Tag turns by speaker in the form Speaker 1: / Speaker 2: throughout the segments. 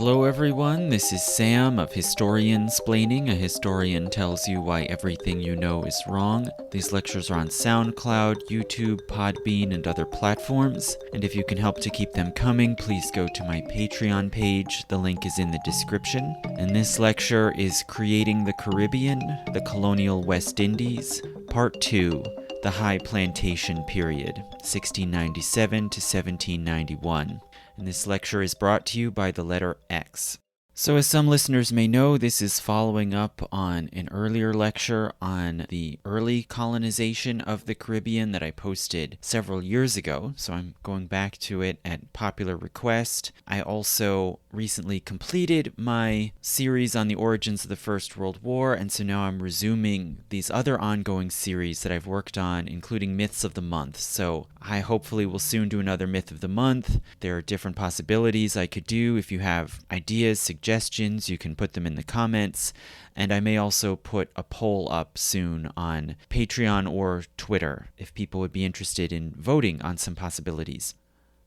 Speaker 1: Hello everyone, this is Sam of Historiansplaining. A historian tells you why everything you know is wrong. These lectures are on SoundCloud, YouTube, Podbean, and other platforms. And if you can help to keep them coming, please go to my Patreon page. The link is in the description. And this lecture is Creating the Caribbean, the Colonial West Indies, Part 2, the High Plantation Period, 1697 to 1791. And this lecture is brought to you by the letter X. So as some listeners may know, this is following up on an earlier lecture on the early colonization of the Caribbean that I posted several years ago, so I'm going back to it at popular request. I also recently completed my series on the origins of the First World War, and so now I'm resuming these other ongoing series that I've worked on, including Myths of the Month. So I hopefully will soon do another Myth of the Month. There are different possibilities I could do. If you have ideas, suggestions, you can put them in the comments, and I may also put a poll up soon on Patreon or Twitter if people would be interested in voting on some possibilities.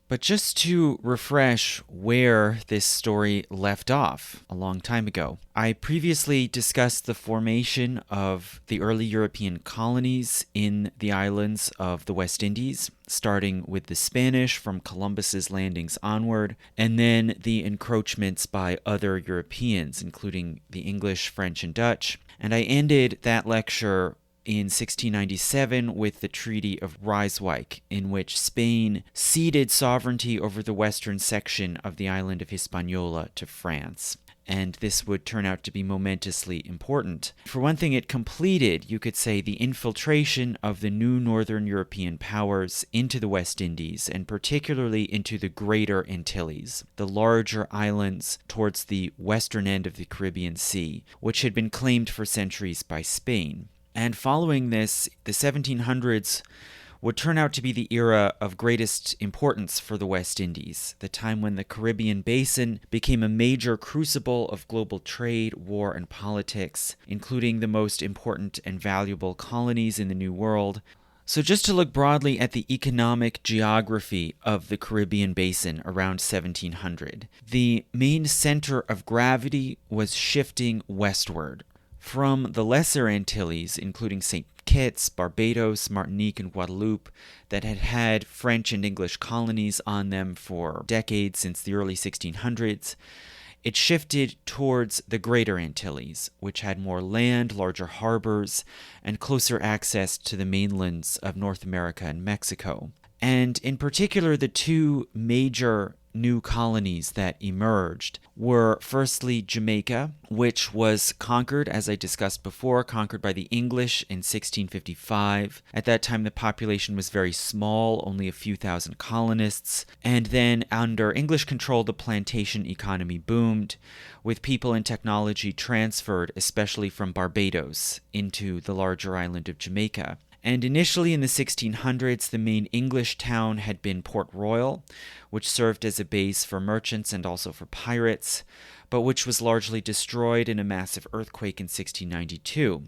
Speaker 1: But just to refresh where this story left off a long time ago, I previously discussed the formation of the early European colonies in the islands of the West Indies, starting with the Spanish from Columbus's landings onward, and then the encroachments by other Europeans, including the English, French, and Dutch. And I ended that lecture in 1697 with the Treaty of Ryswyck, in which Spain ceded sovereignty over the western section of the island of Hispaniola to France. And this would turn out to be momentously important. For one thing, it completed, you could say, the infiltration of the new northern European powers into the West Indies, and particularly into the Greater Antilles, the larger islands towards the western end of the Caribbean Sea, which had been claimed for centuries by Spain. And following this, the 1700s would turn out to be the era of greatest importance for the West Indies, the time when the Caribbean basin became a major crucible of global trade, war, and politics, including the most important and valuable colonies in the New World. So just to look broadly at the economic geography of the Caribbean basin around 1700, the main center of gravity was shifting westward from the Lesser Antilles, including St. Kitts, Barbados, Martinique, and Guadeloupe, that had had French and English colonies on them for decades since the early 1600s. It shifted towards the Greater Antilles, which had more land, larger harbors, and closer access to the mainlands of North America and Mexico. And in particular, the two major new colonies that emerged were firstly Jamaica, which was conquered, as I discussed before, conquered by the English in 1655. At that time, the population was very small, only a few thousand colonists. And then under English control, the plantation economy boomed, with people and technology transferred, especially from Barbados, into the larger island of Jamaica. And initially in the 1600s, the main English town had been Port Royal, which served as a base for merchants and also for pirates, but which was largely destroyed in a massive earthquake in 1692.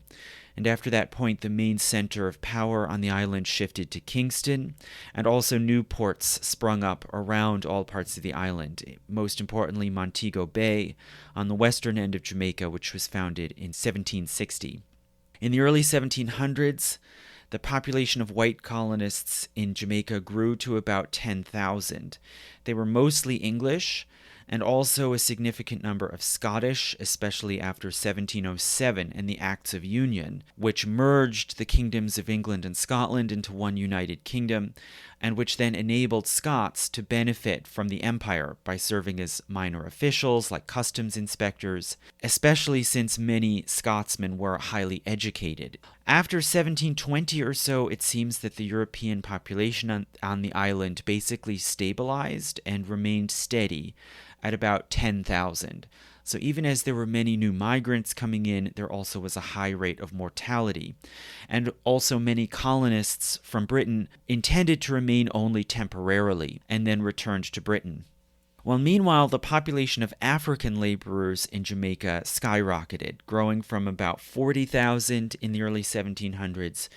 Speaker 1: And after that point, the main center of power on the island shifted to Kingston, and also new ports sprung up around all parts of the island, most importantly Montego Bay on the western end of Jamaica, which was founded in 1760. In the early 1700s, the population of white colonists in Jamaica grew to about 10,000. They were mostly English, and also a significant number of Scottish, especially after 1707 and the Acts of Union, which merged the kingdoms of England and Scotland into one united kingdom, and which then enabled Scots to benefit from the empire by serving as minor officials like customs inspectors, especially since many Scotsmen were highly educated. After 1720 or so, it seems that the European population on the island basically stabilized and remained steady at about 10,000. So even as there were many new migrants coming in, there also was a high rate of mortality. And also many colonists from Britain intended to remain only temporarily and then returned to Britain. Well, meanwhile, the population of African laborers in Jamaica skyrocketed, growing from about 40,000 in the early 1700s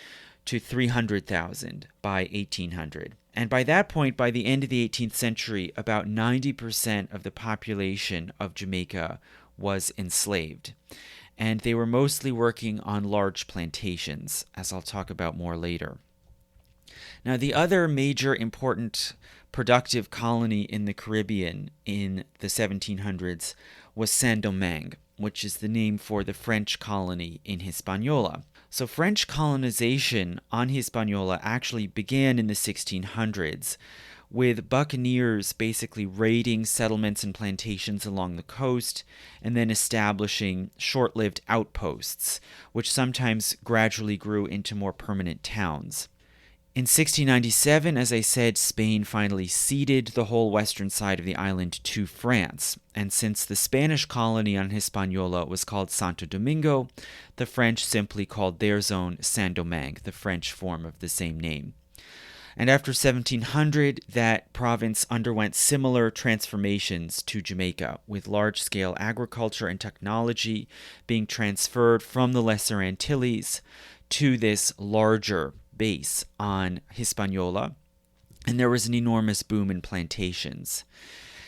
Speaker 1: to 300,000 by 1800. And by that point, by the end of the 18th century, about 90% of the population of Jamaica was enslaved. And they were mostly working on large plantations, as I'll talk about more later. Now, the other major important productive colony in the Caribbean in the 1700s was Saint Domingue, which is the name for the French colony in Hispaniola. So French colonization on Hispaniola actually began in the 1600s, with buccaneers basically raiding settlements and plantations along the coast and then establishing short-lived outposts, which sometimes gradually grew into more permanent towns. In 1697, as I said, Spain finally ceded the whole western side of the island to France, and since the Spanish colony on Hispaniola was called Santo Domingo, the French simply called their zone Saint-Domingue, the French form of the same name. And after 1700, that province underwent similar transformations to Jamaica, with large-scale agriculture and technology being transferred from the Lesser Antilles to this larger base on Hispaniola, and there was an enormous boom in plantations.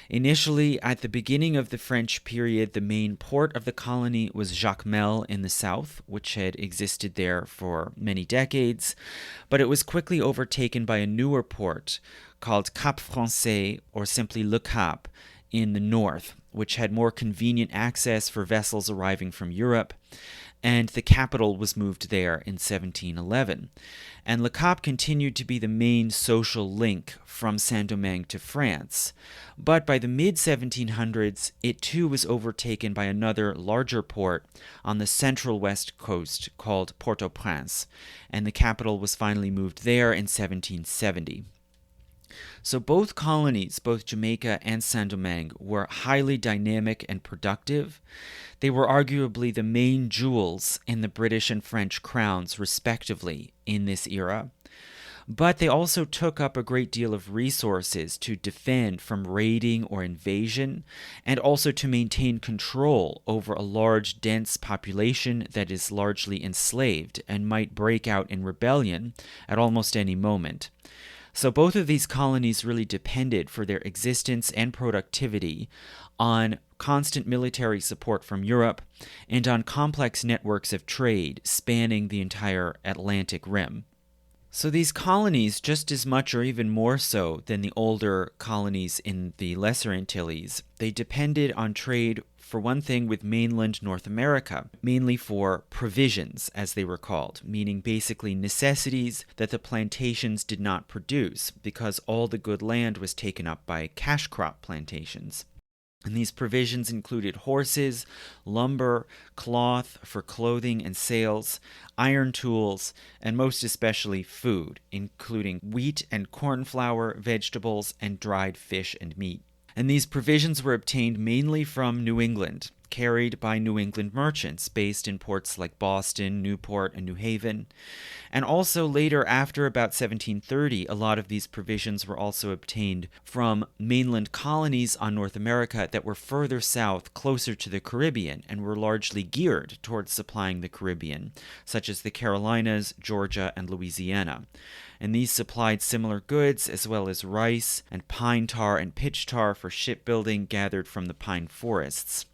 Speaker 1: Initially, at the beginning of the French period, the main port of the colony was Jacmel in the south, which had existed there for many decades, but it was quickly overtaken by a newer port called Cap Français, or simply Le Cap, in the north, which had more convenient access for vessels arriving from Europe, and the capital was moved there in 1711. And Le Cap continued to be the main social link from Saint-Domingue to France. But by the mid-1700s, it too was overtaken by another larger port on the central west coast called Port-au-Prince, and the capital was finally moved there in 1770. So both colonies, both Jamaica and Saint-Domingue, were highly dynamic and productive. They were arguably the main jewels in the British and French crowns, respectively, in this era. But they also took up a great deal of resources to defend from raiding or invasion, and also to maintain control over a large, dense population that is largely enslaved and might break out in rebellion at almost any moment. So both of these colonies really depended for their existence and productivity on constant military support from Europe and on complex networks of trade spanning the entire Atlantic rim. So these colonies, just as much or even more so than the older colonies in the Lesser Antilles, they depended on trade, for one thing, with mainland North America, mainly for provisions, as they were called, meaning basically necessities that the plantations did not produce because all the good land was taken up by cash crop plantations. And these provisions included horses, lumber, cloth for clothing and sails, iron tools, and most especially food, including wheat and corn flour, vegetables, and dried fish and meat. And these provisions were obtained mainly from New England, carried by New England merchants based in ports like Boston, Newport, and New Haven. And also later, after about 1730, a lot of these provisions were also obtained from mainland colonies on North America that were further south, closer to the Caribbean, and were largely geared towards supplying the Caribbean, such as the Carolinas, Georgia, and Louisiana. And these supplied similar goods as well as rice and pine tar and pitch tar for shipbuilding gathered from the pine forests.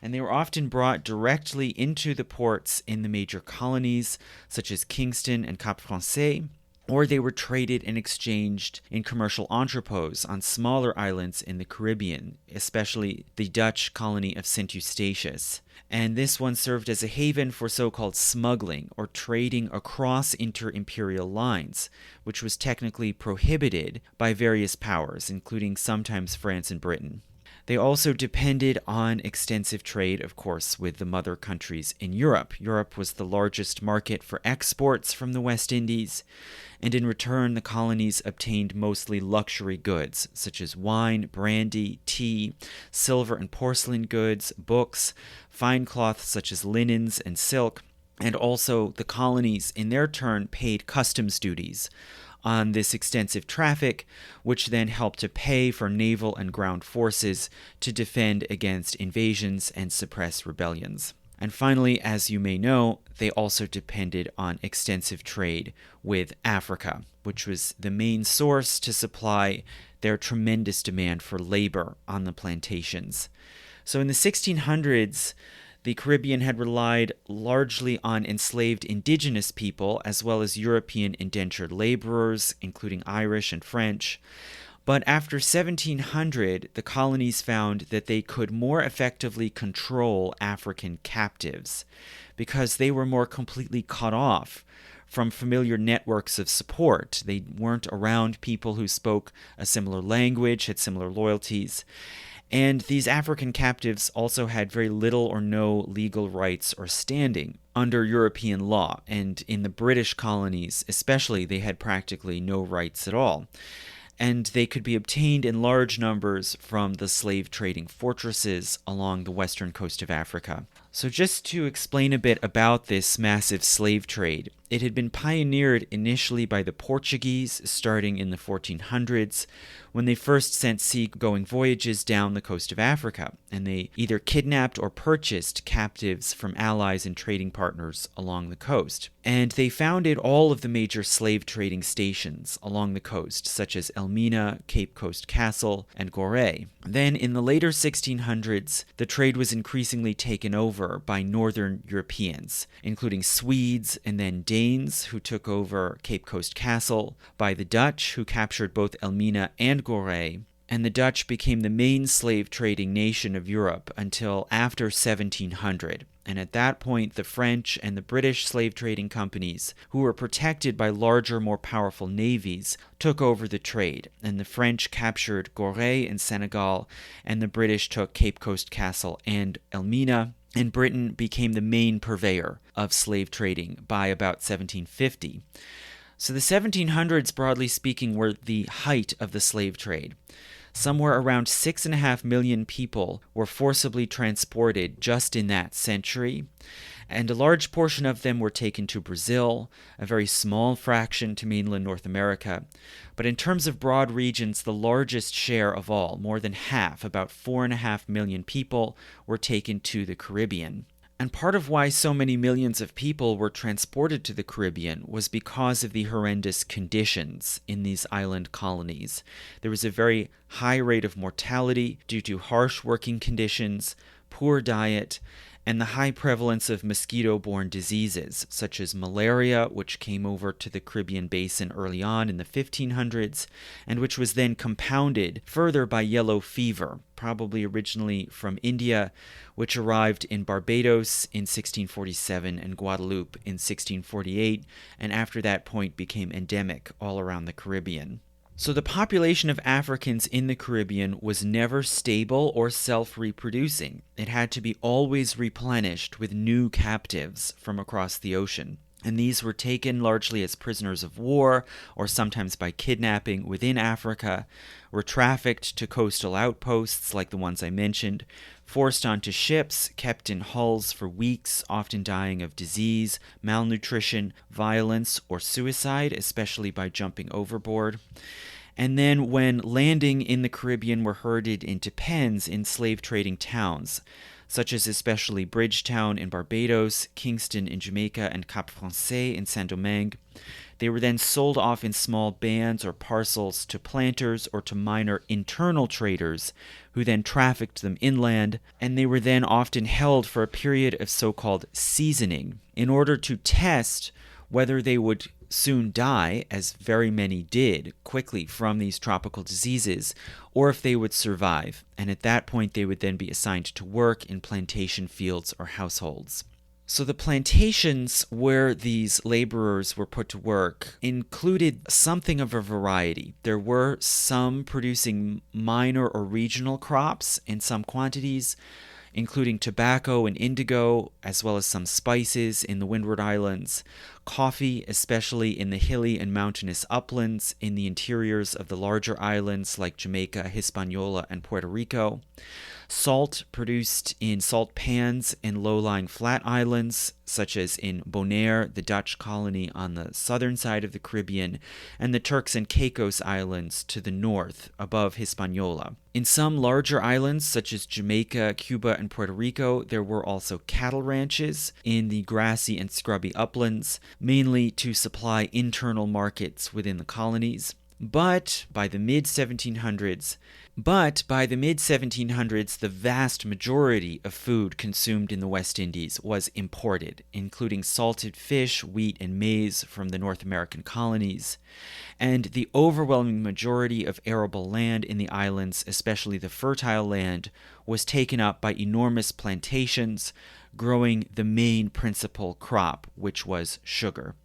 Speaker 1: And they were often brought directly into the ports in the major colonies, such as Kingston and Cap Français, or they were traded and exchanged in commercial entrepôts on smaller islands in the Caribbean, especially the Dutch colony of St. Eustatius. And this one served as a haven for so-called smuggling, or trading across inter-imperial lines, which was technically prohibited by various powers, including sometimes France and Britain. They also depended on extensive trade, of course, with the mother countries in Europe. Europe was the largest market for exports from the West Indies, and in return the colonies obtained mostly luxury goods, such as wine, brandy, tea, silver and porcelain goods, books, fine cloth such as linens and silk, and also the colonies in their turn paid customs duties on this extensive traffic, which then helped to pay for naval and ground forces to defend against invasions and suppress rebellions. And finally, as you may know, they also depended on extensive trade with Africa, which was the main source to supply their tremendous demand for labor on the plantations. So in the 1600s, the Caribbean had relied largely on enslaved indigenous people as well as European indentured laborers, including Irish and French. But after 1700, the colonies found that they could more effectively control African captives because they were more completely cut off from familiar networks of support. They weren't around people who spoke a similar language, had similar loyalties. And these African captives also had very little or no legal rights or standing under European law. And in the British colonies especially, they had practically no rights at all. And they could be obtained in large numbers from the slave trading fortresses along the western coast of Africa. So just to explain a bit about this massive slave trade, it had been pioneered initially by the Portuguese starting in the 1400s when they first sent sea-going voyages down the coast of Africa, and they either kidnapped or purchased captives from allies and trading partners along the coast. And they founded all of the major slave trading stations along the coast, such as Elmina, Cape Coast Castle, and Gorée. Then in the later 1600s, the trade was increasingly taken over by northern Europeans, including Swedes and then Danes, who took over Cape Coast Castle, by the Dutch, who captured both Elmina and Gorée, and the Dutch became the main slave trading nation of Europe until after 1700. And at that point, the French and the British slave trading companies, who were protected by larger, more powerful navies, took over the trade. And the French captured Gorée in Senegal, and the British took Cape Coast Castle and Elmina. And Britain became the main purveyor of slave trading by about 1750. So the 1700s, broadly speaking, were the height of the slave trade. Somewhere around 6.5 million people were forcibly transported just in that century, and a large portion of them were taken to Brazil, a very small fraction to mainland North America. But in terms of broad regions, the largest share of all, more than half, about 4.5 million people, were taken to the Caribbean. And part of why so many millions of people were transported to the Caribbean was because of the horrendous conditions in these island colonies. There was a very high rate of mortality due to harsh working conditions, poor diet, and the high prevalence of mosquito-borne diseases, such as malaria, which came over to the Caribbean basin early on in the 1500s, and which was then compounded further by yellow fever, probably originally from India, which arrived in Barbados in 1647 and Guadeloupe in 1648, and after that point became endemic all around the Caribbean. So the population of Africans in the Caribbean was never stable or self-reproducing. It had to be always replenished with new captives from across the ocean. And these were taken largely as prisoners of war or sometimes by kidnapping within Africa, were trafficked to coastal outposts like the ones I mentioned, forced onto ships, kept in hulls for weeks, often dying of disease, malnutrition, violence, or suicide, especially by jumping overboard. And then when landing in the Caribbean were herded into pens in slave trading towns, such as especially Bridgetown in Barbados, Kingston in Jamaica, and Cap Français in Saint Domingue. They were then sold off in small bands or parcels to planters or to minor internal traders, who then trafficked them inland, and they were then often held for a period of so-called seasoning in order to test whether they would soon die, as very many did quickly from these tropical diseases, or if they would survive. And at that point, they would then be assigned to work in plantation fields or households. So the plantations where these laborers were put to work included something of a variety. There were some producing minor or regional crops in some quantities, including tobacco and indigo, as well as some spices in the Windward Islands. coffee, especially in the hilly and mountainous uplands in the interiors of the larger islands like Jamaica, Hispaniola, and Puerto Rico. Salt produced in salt pans in low-lying flat islands, such as in Bonaire, the Dutch colony on the southern side of the Caribbean, and the Turks and Caicos Islands to the north, above Hispaniola. In some larger islands, such as Jamaica, Cuba, and Puerto Rico, there were also cattle ranches in the grassy and scrubby uplands, mainly to supply internal markets within the colonies. But by the mid-1700s, the vast majority of food consumed in the West Indies was imported, including salted fish, wheat, and maize from the North American colonies. And the overwhelming majority of arable land in the islands, especially the fertile land, was taken up by enormous plantations, growing the main principal crop, which was sugar.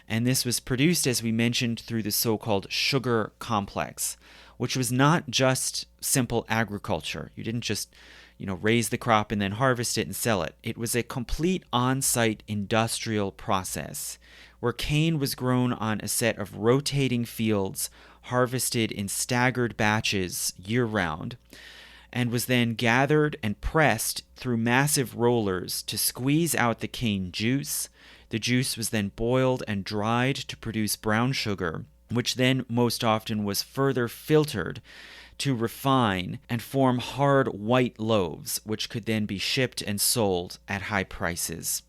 Speaker 1: And this was produced, as we mentioned, through the so-called sugar complex, which was not just simple agriculture. You didn't just, raise the crop and then harvest it and sell it. It was a complete on-site industrial process where cane was grown on a set of rotating fields harvested in staggered batches year-round, and was then gathered and pressed through massive rollers to squeeze out the cane juice. The juice was then boiled and dried to produce brown sugar, which then most often was further filtered to refine and form hard white loaves, which could then be shipped and sold at high prices.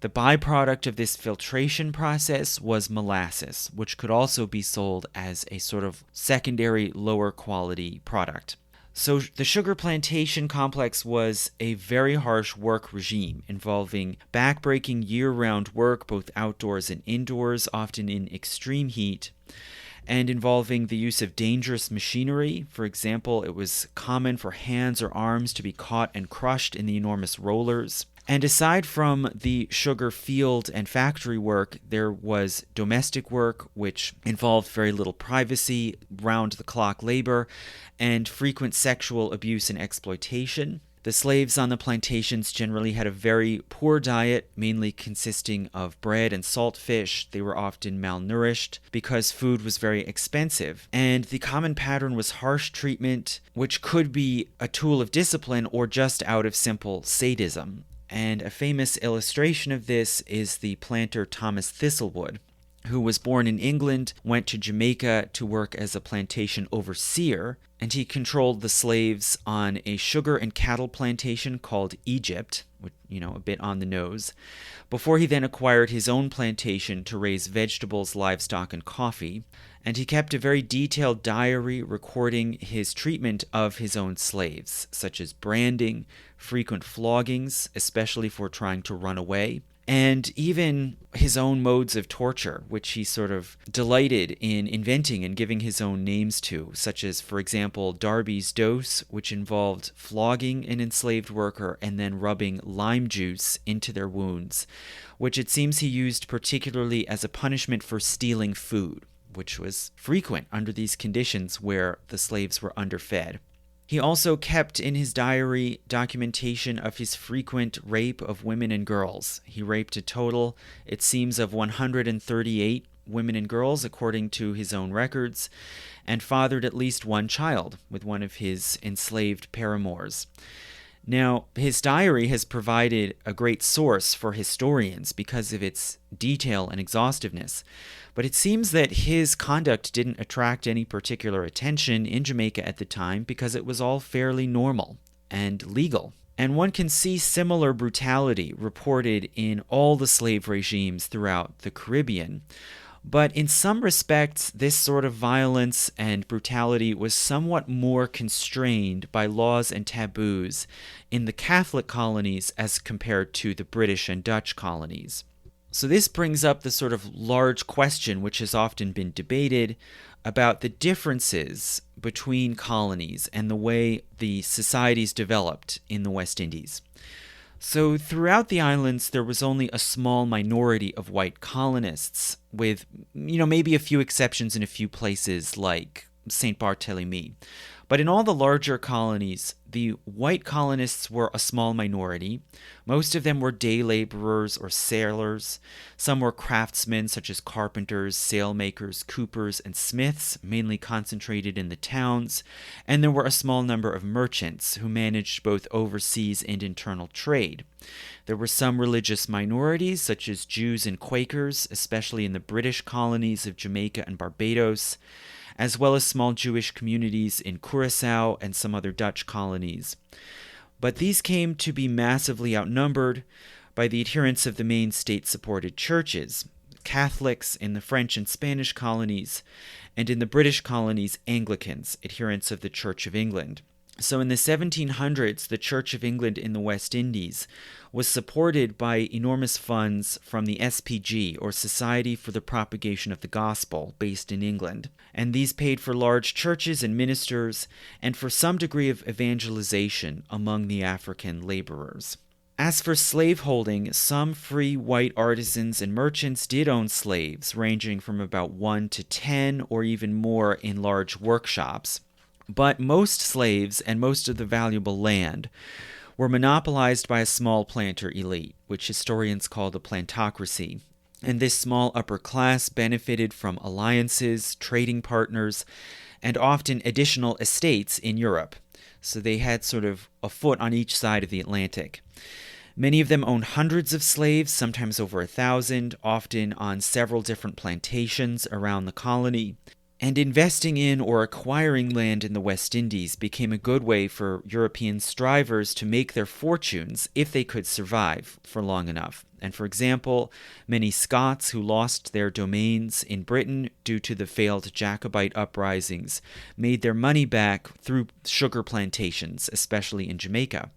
Speaker 1: The byproduct of this filtration process was molasses, which could also be sold as a sort of secondary lower quality product. So the sugar plantation complex was a very harsh work regime involving backbreaking year-round work, both outdoors and indoors, often in extreme heat, and involving the use of dangerous machinery. For example, it was common for hands or arms to be caught and crushed in the enormous rollers. And aside from the sugar field and factory work, there was domestic work, which involved very little privacy, round-the-clock labor, and frequent sexual abuse and exploitation. The slaves on the plantations generally had a very poor diet, mainly consisting of bread and salt fish. They were often malnourished because food was very expensive. And the common pattern was harsh treatment, which could be a tool of discipline or just out of simple sadism. And a famous illustration of this is the planter Thomas Thistlewood, who was born in England, went to Jamaica to work as a plantation overseer, and he controlled the slaves on a sugar and cattle plantation called Egypt, which, a bit on the nose, before he then acquired his own plantation to raise vegetables, livestock, and coffee. And he kept a very detailed diary recording his treatment of his own slaves, such as branding, frequent floggings, especially for trying to run away, and even his own modes of torture, which he sort of delighted in inventing and giving his own names to, such as, for example, Darby's dose, which involved flogging an enslaved worker and then rubbing lime juice into their wounds, which it seems he used particularly as a punishment for stealing food, which was frequent under these conditions where the slaves were underfed. He also kept in his diary documentation of his frequent rape of women and girls. He raped a total, it seems, of 138 women and girls, according to his own records, and fathered at least one child with one of his enslaved paramours. Now, his diary has provided a great source for historians because of its detail and exhaustiveness, but it seems that his conduct didn't attract any particular attention in Jamaica at the time because it was all fairly normal and legal. And one can see similar brutality reported in all the slave regimes throughout the Caribbean. But in some respects, this sort of violence and brutality was somewhat more constrained by laws and taboos in the Catholic colonies as compared to the British and Dutch colonies. So this brings up the sort of large question, which has often been debated, about the differences between colonies and the way the societies developed in the West Indies. So throughout the islands, there was only a small minority of white colonists, with, maybe a few exceptions in a few places like Saint Barthélemy. But in all the larger colonies, the white colonists were a small minority. Most of them were day laborers or sailors. Some were craftsmen, such as carpenters, sailmakers, coopers, and smiths, mainly concentrated in the towns. And there were a small number of merchants who managed both overseas and internal trade. There were some religious minorities, such as Jews and Quakers, especially in the British colonies of Jamaica and Barbados, as well as small Jewish communities in Curaçao and some other Dutch colonies. But these came to be massively outnumbered by the adherents of the main state-supported churches, Catholics in the French and Spanish colonies, and in the British colonies, Anglicans, adherents of the Church of England. So in the 1700s, the Church of England in the West Indies was supported by enormous funds from the SPG, or Society for the Propagation of the Gospel, based in England. And these paid for large churches and ministers, and for some degree of evangelization among the African laborers. As for slaveholding, some free white artisans and merchants did own slaves, ranging from about 1 to 10 or even more in large workshops. But most slaves and most of the valuable land were monopolized by a small planter elite, which historians call the plantocracy. And this small upper class benefited from alliances, trading partners, and often additional estates in Europe. So they had sort of a foot on each side of the Atlantic. Many of them owned hundreds of slaves, sometimes over 1,000, often on several different plantations around the colony. And investing in or acquiring land in the West Indies became a good way for European strivers to make their fortunes if they could survive for long enough. And for example, many Scots who lost their domains in Britain due to the failed Jacobite uprisings made their money back through sugar plantations, especially in Jamaica.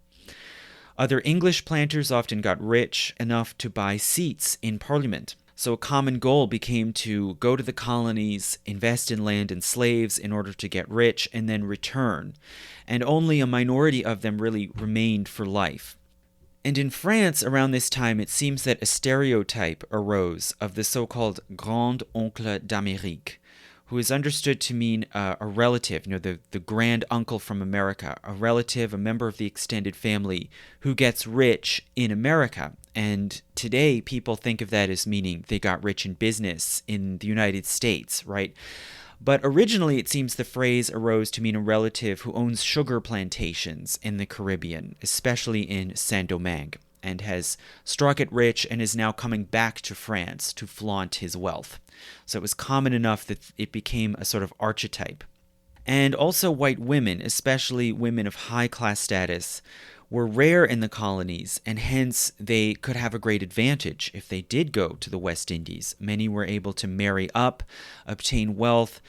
Speaker 1: Other English planters often got rich enough to buy seats in Parliament. So a common goal became to go to the colonies, invest in land and slaves in order to get rich, and then return. And only a minority of them really remained for life. And in France, around this time, it seems that a stereotype arose of the so-called Grand Oncle d'Amérique, who is understood to mean a relative, the grand uncle from America, a relative, a member of the extended family who gets rich in America. And today, people think of that as meaning they got rich in business in the United States, right? But originally, it seems the phrase arose to mean a relative who owns sugar plantations in the Caribbean, especially in Saint Domingue, and has struck it rich and is now coming back to France to flaunt his wealth. So it was common enough that it became a sort of archetype. And also white women, especially women of high class status, were rare in the colonies, and hence they could have a great advantage if they did go to the West Indies. Many were able to marry up, obtain wealth,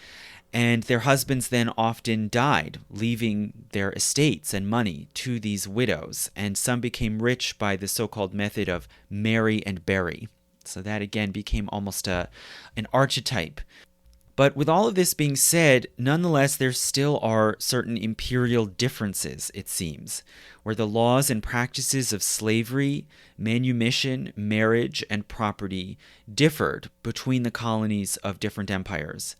Speaker 1: and their husbands then often died, leaving their estates and money to these widows, and some became rich by the so-called method of marry and bury. So that again became almost an archetype. But with all of this being said, nonetheless, there still are certain imperial differences, it seems, where the laws and practices of slavery, manumission, marriage, and property differed between the colonies of different empires.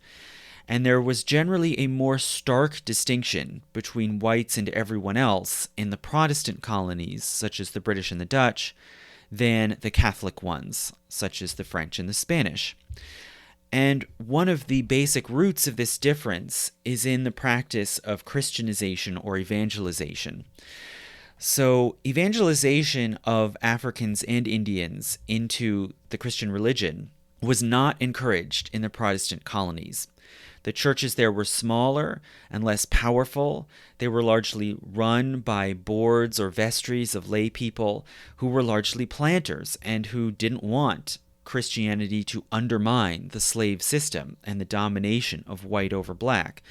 Speaker 1: And there was generally a more stark distinction between whites and everyone else in the Protestant colonies, such as the British and the Dutch, than the Catholic ones, such as the French and the Spanish. And one of the basic roots of this difference is in the practice of Christianization or evangelization. So evangelization of Africans and Indians into the Christian religion was not encouraged in the Protestant colonies. The churches there were smaller and less powerful. They were largely run by boards or vestries of lay people who were largely planters and who didn't want Christianity to undermine the slave system and the domination of white over black.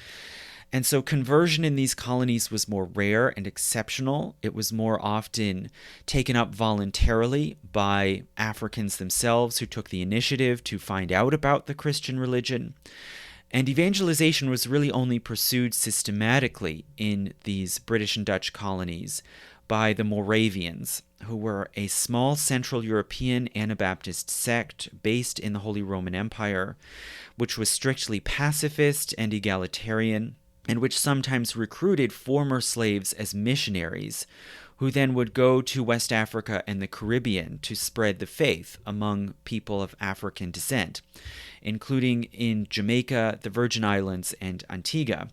Speaker 1: And so conversion in these colonies was more rare and exceptional. It was more often taken up voluntarily by Africans themselves who took the initiative to find out about the Christian religion. And evangelization was really only pursued systematically in these British and Dutch colonies by the Moravians, who were a small Central European Anabaptist sect based in the Holy Roman Empire, which was strictly pacifist and egalitarian, and which sometimes recruited former slaves as missionaries, who then would go to West Africa and the Caribbean to spread the faith among people of African descent, including in Jamaica, the Virgin Islands, and Antigua.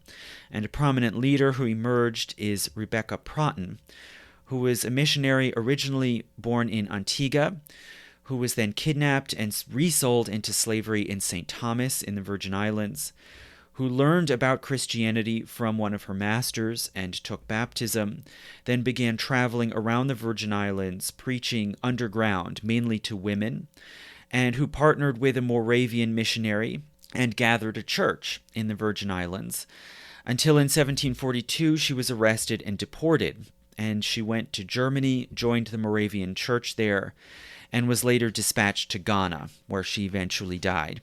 Speaker 1: And a prominent leader who emerged is Rebecca Proughton, who was a missionary originally born in Antigua, who was then kidnapped and resold into slavery in St. Thomas in the Virgin Islands, who learned about Christianity from one of her masters and took baptism, then began traveling around the Virgin Islands, preaching underground, mainly to women, and who partnered with a Moravian missionary and gathered a church in the Virgin Islands, until in 1742 she was arrested and deported, and she went to Germany, joined the Moravian church there, and was later dispatched to Ghana, where she eventually died.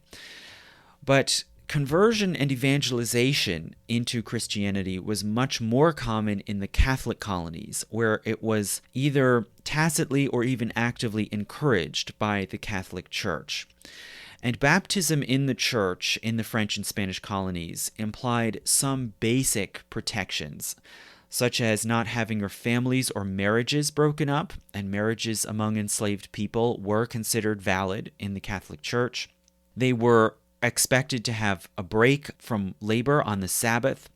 Speaker 1: But conversion and evangelization into Christianity was much more common in the Catholic colonies, where it was either tacitly or even actively encouraged by the Catholic Church. And baptism in the church in the French and Spanish colonies implied some basic protections, such as not having your families or marriages broken up, and marriages among enslaved people were considered valid in the Catholic Church. They were expected to have a break from labor on the Sabbath.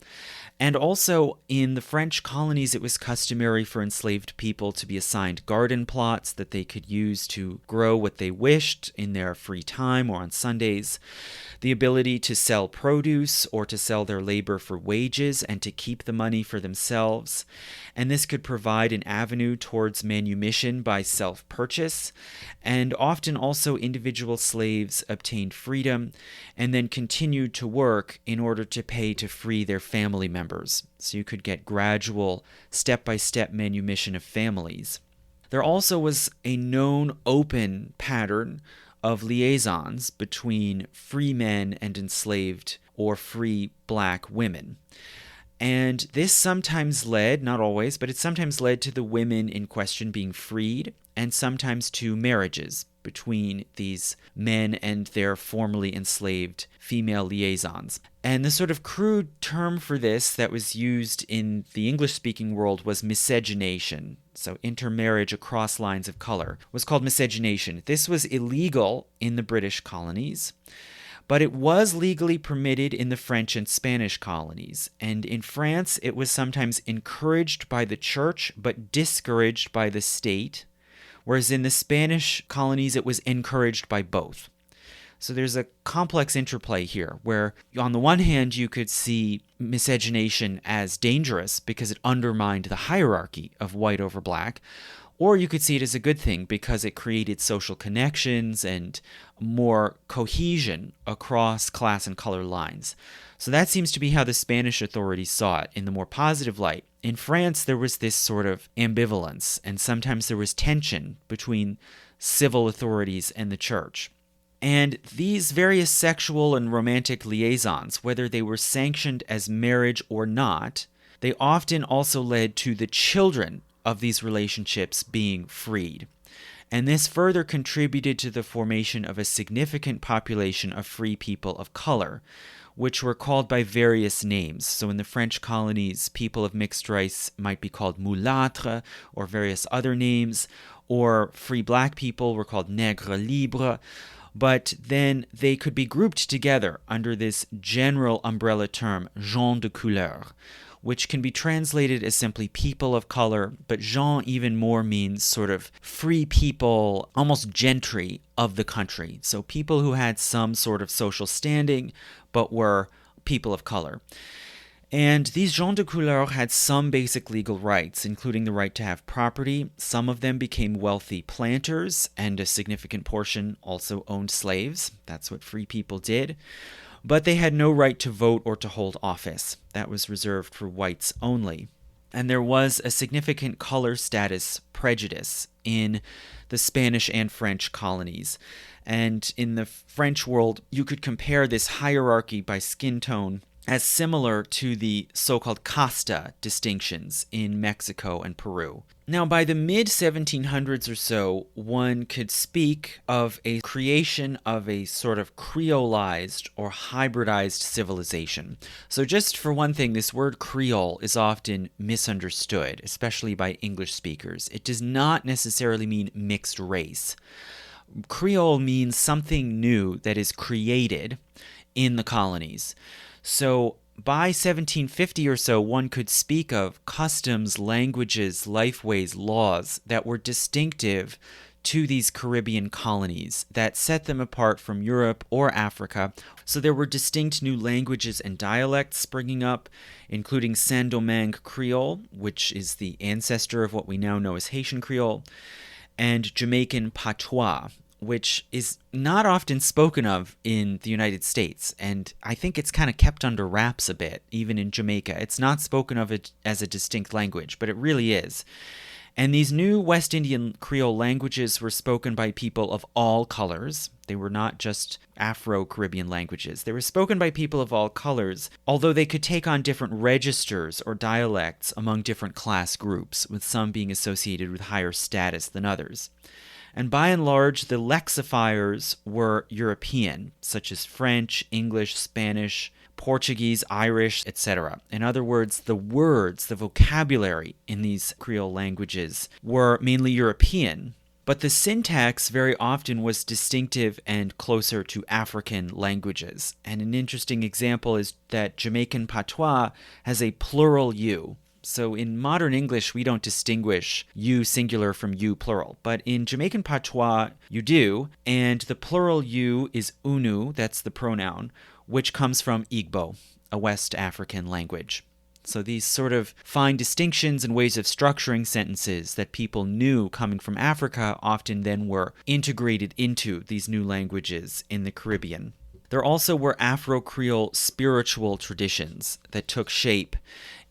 Speaker 1: And also in the French colonies, it was customary for enslaved people to be assigned garden plots that they could use to grow what they wished in their free time or on Sundays, the ability to sell produce or to sell their labor for wages and to keep the money for themselves. And this could provide an avenue towards manumission by self-purchase. And often also individual slaves obtained freedom and then continued to work in order to pay to free their family members. So you could get gradual, step-by-step manumission of families. There also was a known open pattern of liaisons between free men and enslaved or free black women. And this sometimes led, not always, but it sometimes led to the women in question being freed, and sometimes to marriages between these men and their formerly enslaved female liaisons. And the sort of crude term for this that was used in the English-speaking world was miscegenation. So intermarriage across lines of color was called miscegenation. This was illegal in the British colonies, but it was legally permitted in the French and Spanish colonies. And in France, it was sometimes encouraged by the church, but discouraged by the state, whereas in the Spanish colonies, it was encouraged by both. So there's a complex interplay here, where on the one hand, you could see miscegenation as dangerous because it undermined the hierarchy of white over black, or you could see it as a good thing because it created social connections and more cohesion across class and color lines. So that seems to be how the Spanish authorities saw it in the more positive light. In France, there was this sort of ambivalence, and sometimes there was tension between civil authorities and the church. And these various sexual and romantic liaisons, whether they were sanctioned as marriage or not, they often also led to the children of these relationships being freed. And this further contributed to the formation of a significant population of free people of color, which were called by various names. So in the French colonies, people of mixed race might be called mulâtres or various other names, or free black people were called nègres libres. But then they could be grouped together under this general umbrella term, gens de couleur, which can be translated as simply people of color, but gens even more means sort of free people, almost gentry of the country. So people who had some sort of social standing, but were people of color. And these gens de couleur had some basic legal rights, including the right to have property. Some of them became wealthy planters, and a significant portion also owned slaves. That's what free people did. But they had no right to vote or to hold office. That was reserved for whites only. And there was a significant color status prejudice in the Spanish and French colonies. And in the French world, you could compare this hierarchy by skin tone as similar to the so-called casta distinctions in Mexico and Peru. Now, by the mid-1700s or so, one could speak of a creation of a sort of creolized or hybridized civilization. So just for one thing, this word Creole is often misunderstood, especially by English speakers. It does not necessarily mean mixed race. Creole means something new that is created in the colonies. So by 1750 or so, one could speak of customs, languages, lifeways, laws that were distinctive to these Caribbean colonies that set them apart from Europe or Africa. So there were distinct new languages and dialects springing up, including Saint Domingue Creole, which is the ancestor of what we now know as Haitian Creole, and Jamaican Patois, which is not often spoken of in the United States, and I think it's kind of kept under wraps a bit, even in Jamaica. It's not spoken of it as a distinct language, but it really is. And these new West Indian Creole languages were spoken by people of all colors. They were not just Afro-Caribbean languages. They were spoken by people of all colors, although they could take on different registers or dialects among different class groups, with some being associated with higher status than others. And by and large, the lexifiers were European, such as French, English, Spanish, Portuguese, Irish, etc. In other words, the vocabulary in these Creole languages were mainly European, but the syntax very often was distinctive and closer to African languages. And an interesting example is that Jamaican Patois has a plural U. So in modern English, we don't distinguish you singular from you plural. But in Jamaican Patois, you do. And the plural you is unu, that's the pronoun, which comes from Igbo, a West African language. So these sort of fine distinctions and ways of structuring sentences that people knew coming from Africa often then were integrated into these new languages in the Caribbean. There also were Afro-Creole spiritual traditions that took shape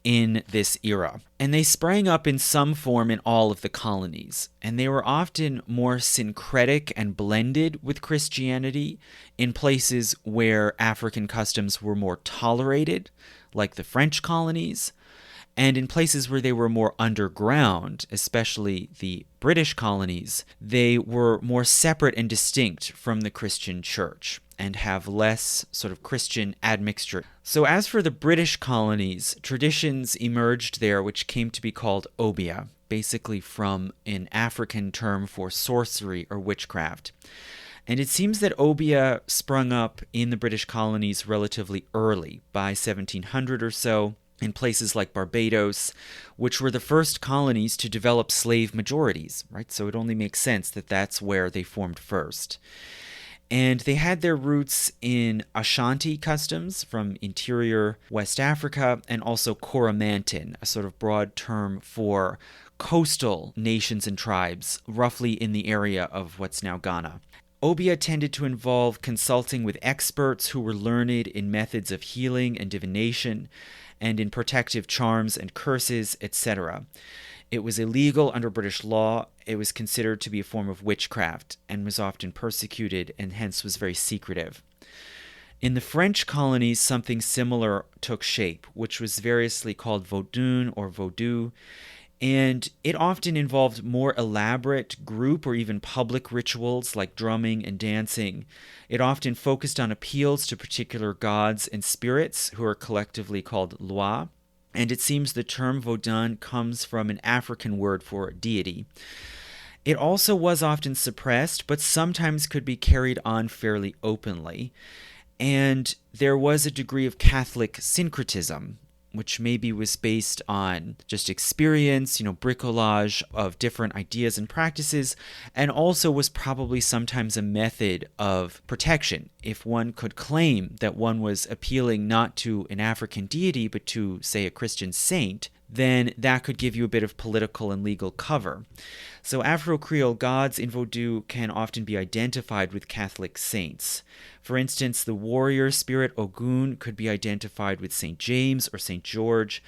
Speaker 1: in this era. And they sprang up in some form in all of the colonies. And they were often more syncretic and blended with Christianity in places where African customs were more tolerated, like the French colonies, and in places where they were more underground, especially the British colonies, they were more separate and distinct from the Christian church and have less sort of Christian admixture. So as for the British colonies, traditions emerged there which came to be called obia, basically from an African term for sorcery or witchcraft. And it seems that obia sprung up in the British colonies relatively early, by 1700 or so, in places like Barbados, which were the first colonies to develop slave majorities, right? So it only makes sense that that's where they formed first. And they had their roots in Ashanti customs from interior West Africa, and also Coromantun, a sort of broad term for coastal nations and tribes, roughly in the area of what's now Ghana. Obia tended to involve consulting with experts who were learned in methods of healing and divination, and in protective charms and curses, etc. It was illegal under British law. It was considered to be a form of witchcraft and was often persecuted and hence was very secretive. In the French colonies, something similar took shape, which was variously called vaudou or vaudou, and it often involved more elaborate group or even public rituals like drumming and dancing. It often focused on appeals to particular gods and spirits who are collectively called loi. And it seems the term vaudin comes from an African word for deity. It also was often suppressed, but sometimes could be carried on fairly openly. And there was a degree of Catholic syncretism, which maybe was based on just experience, bricolage of different ideas and practices, and also was probably sometimes a method of protection. If one could claim that one was appealing not to an African deity, but to, say, a Christian saint, then that could give you a bit of political and legal cover. So Afro-Creole gods in Vodou can often be identified with Catholic saints. For instance, the warrior spirit Ogun could be identified with St. James or St. George.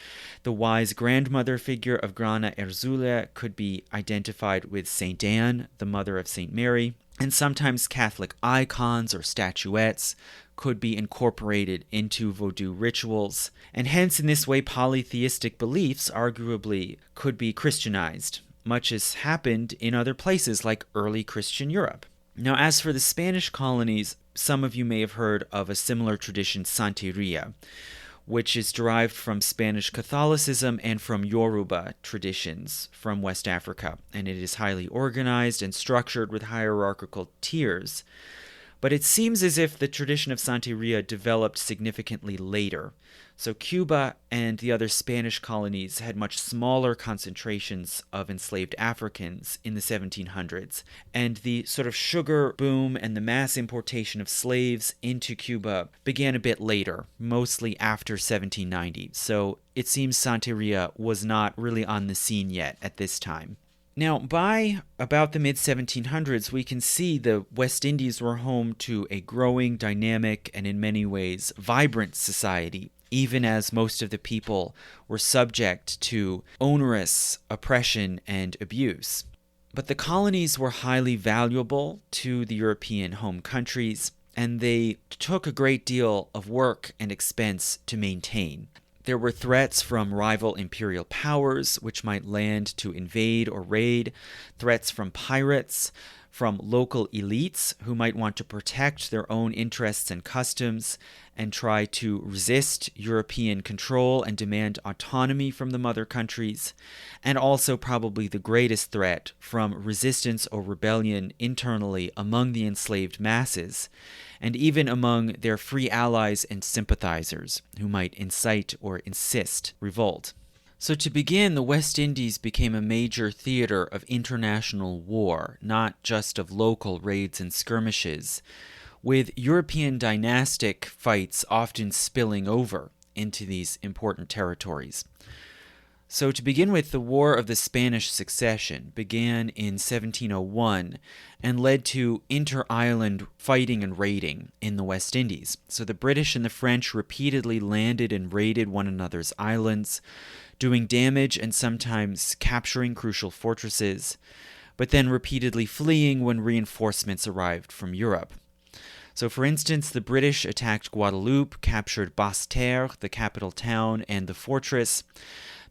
Speaker 1: The wise grandmother figure of Grana Erzule could be identified with St. Anne, the mother of St. Mary. And sometimes Catholic icons or statuettes could be incorporated into voodoo rituals, and hence in this way polytheistic beliefs arguably could be Christianized, much as happened in other places like early Christian Europe. Now, as for the Spanish colonies, some of you may have heard of a similar tradition, Santeria, which is derived from Spanish Catholicism and from Yoruba traditions from West Africa, and it is highly organized and structured with hierarchical tiers. But it seems as if the tradition of Santeria developed significantly later. So Cuba and the other Spanish colonies had much smaller concentrations of enslaved Africans in the 1700s, and the sort of sugar boom and the mass importation of slaves into Cuba began a bit later, mostly after 1790. So it seems Santeria was not really on the scene yet at this time. Now, by about the mid-1700s, we can see the West Indies were home to a growing, dynamic, and in many ways vibrant society, even as most of the people were subject to onerous oppression and abuse. But the colonies were highly valuable to the European home countries, and they took a great deal of work and expense to maintain. There were threats from rival imperial powers, which might land to invade or raid, threats from pirates, from local elites who might want to protect their own interests and customs and try to resist European control and demand autonomy from the mother countries, and also probably the greatest threat from resistance or rebellion internally among the enslaved masses, and even among their free allies and sympathizers who might incite or insist revolt. So to begin, the West Indies became a major theater of international war, not just of local raids and skirmishes, with European dynastic fights often spilling over into these important territories. So to begin with, the War of the Spanish Succession began in 1701 and led to inter-island fighting and raiding in the West Indies. So the British and the French repeatedly landed and raided one another's islands, doing damage and sometimes capturing crucial fortresses, but then repeatedly fleeing when reinforcements arrived from Europe. So for instance, the British attacked Guadeloupe, captured Basse-Terre, the capital town, and the fortress.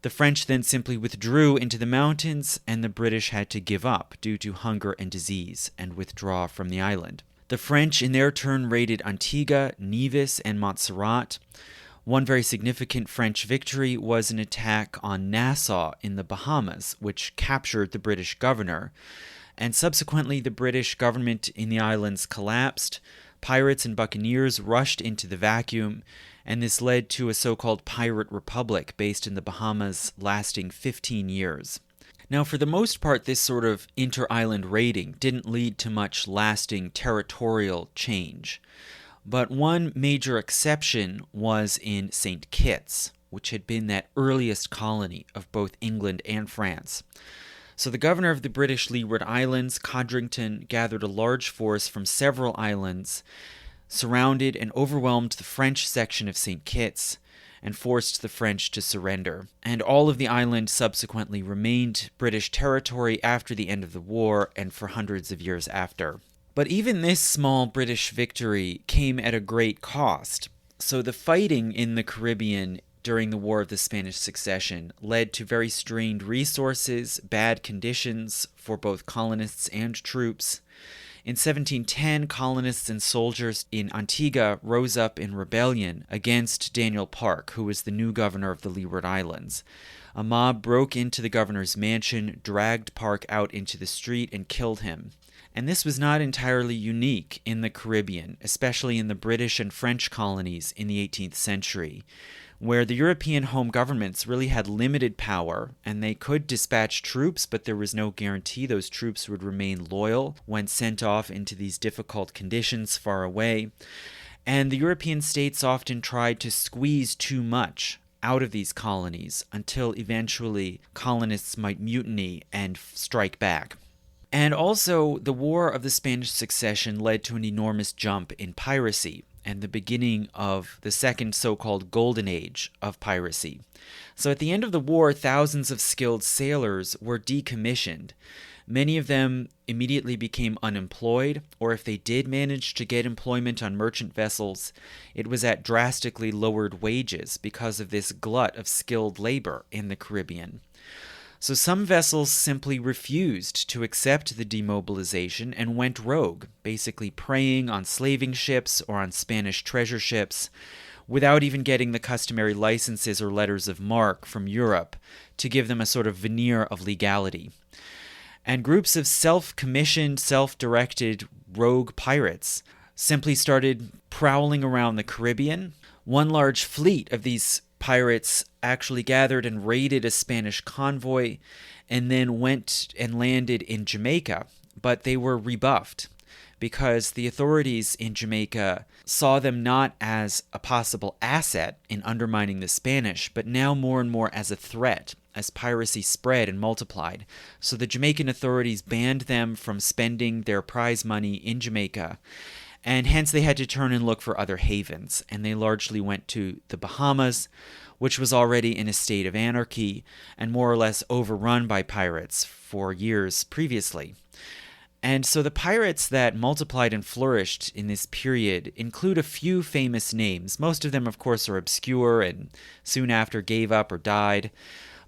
Speaker 1: The French then simply withdrew into the mountains, and the British had to give up due to hunger and disease and withdraw from the island. The French in their turn raided Antigua, Nevis, and Montserrat. One very significant French victory was an attack on Nassau in the Bahamas, which captured the British governor, and subsequently the British government in the islands collapsed. Pirates and buccaneers rushed into the vacuum, and this led to a so-called pirate republic based in the Bahamas lasting 15 years. Now, for the most part, this sort of inter-island raiding didn't lead to much lasting territorial change. But one major exception was in St. Kitts, which had been that earliest colony of both England and France. So the governor of the British Leeward Islands, Codrington, gathered a large force from several islands, surrounded and overwhelmed the French section of St. Kitts, and forced the French to surrender. And all of the island subsequently remained British territory after the end of the war and for hundreds of years after. But even this small British victory came at a great cost. So the fighting in the Caribbean during the War of the Spanish Succession led to very strained resources, bad conditions for both colonists and troops. In 1710, colonists and soldiers in Antigua rose up in rebellion against Daniel Parke, who was the new governor of the Leeward Islands. A mob broke into the governor's mansion, dragged Parke out into the street, and killed him. And this was not entirely unique in the Caribbean, especially in the British and French colonies in the 18th century, where the European home governments really had limited power, and they could dispatch troops, but there was no guarantee those troops would remain loyal when sent off into these difficult conditions far away. And the European states often tried to squeeze too much out of these colonies until eventually colonists might mutiny and strike back. And also, the War of the Spanish Succession led to an enormous jump in piracy and the beginning of the second so-called Golden Age of piracy. So at the end of the war, thousands of skilled sailors were decommissioned. Many of them immediately became unemployed, or if they did manage to get employment on merchant vessels, it was at drastically lowered wages because of this glut of skilled labor in the Caribbean. So some vessels simply refused to accept the demobilization and went rogue, basically preying on slaving ships or on Spanish treasure ships, without even getting the customary licenses or letters of marque from Europe to give them a sort of veneer of legality. And groups of self-commissioned, self-directed rogue pirates simply started prowling around the Caribbean. One large fleet of these pirates actually gathered and raided a Spanish convoy and then went and landed in Jamaica, but they were rebuffed because the authorities in Jamaica saw them not as a possible asset in undermining the Spanish, but now more and more as a threat as piracy spread and multiplied. So the Jamaican authorities banned them from spending their prize money in Jamaica, and hence they had to turn and look for other havens, and they largely went to the Bahamas, which was already in a state of anarchy and more or less overrun by pirates for years previously. And so the pirates that multiplied and flourished in this period include a few famous names. Most of them, of course, are obscure and soon after gave up or died.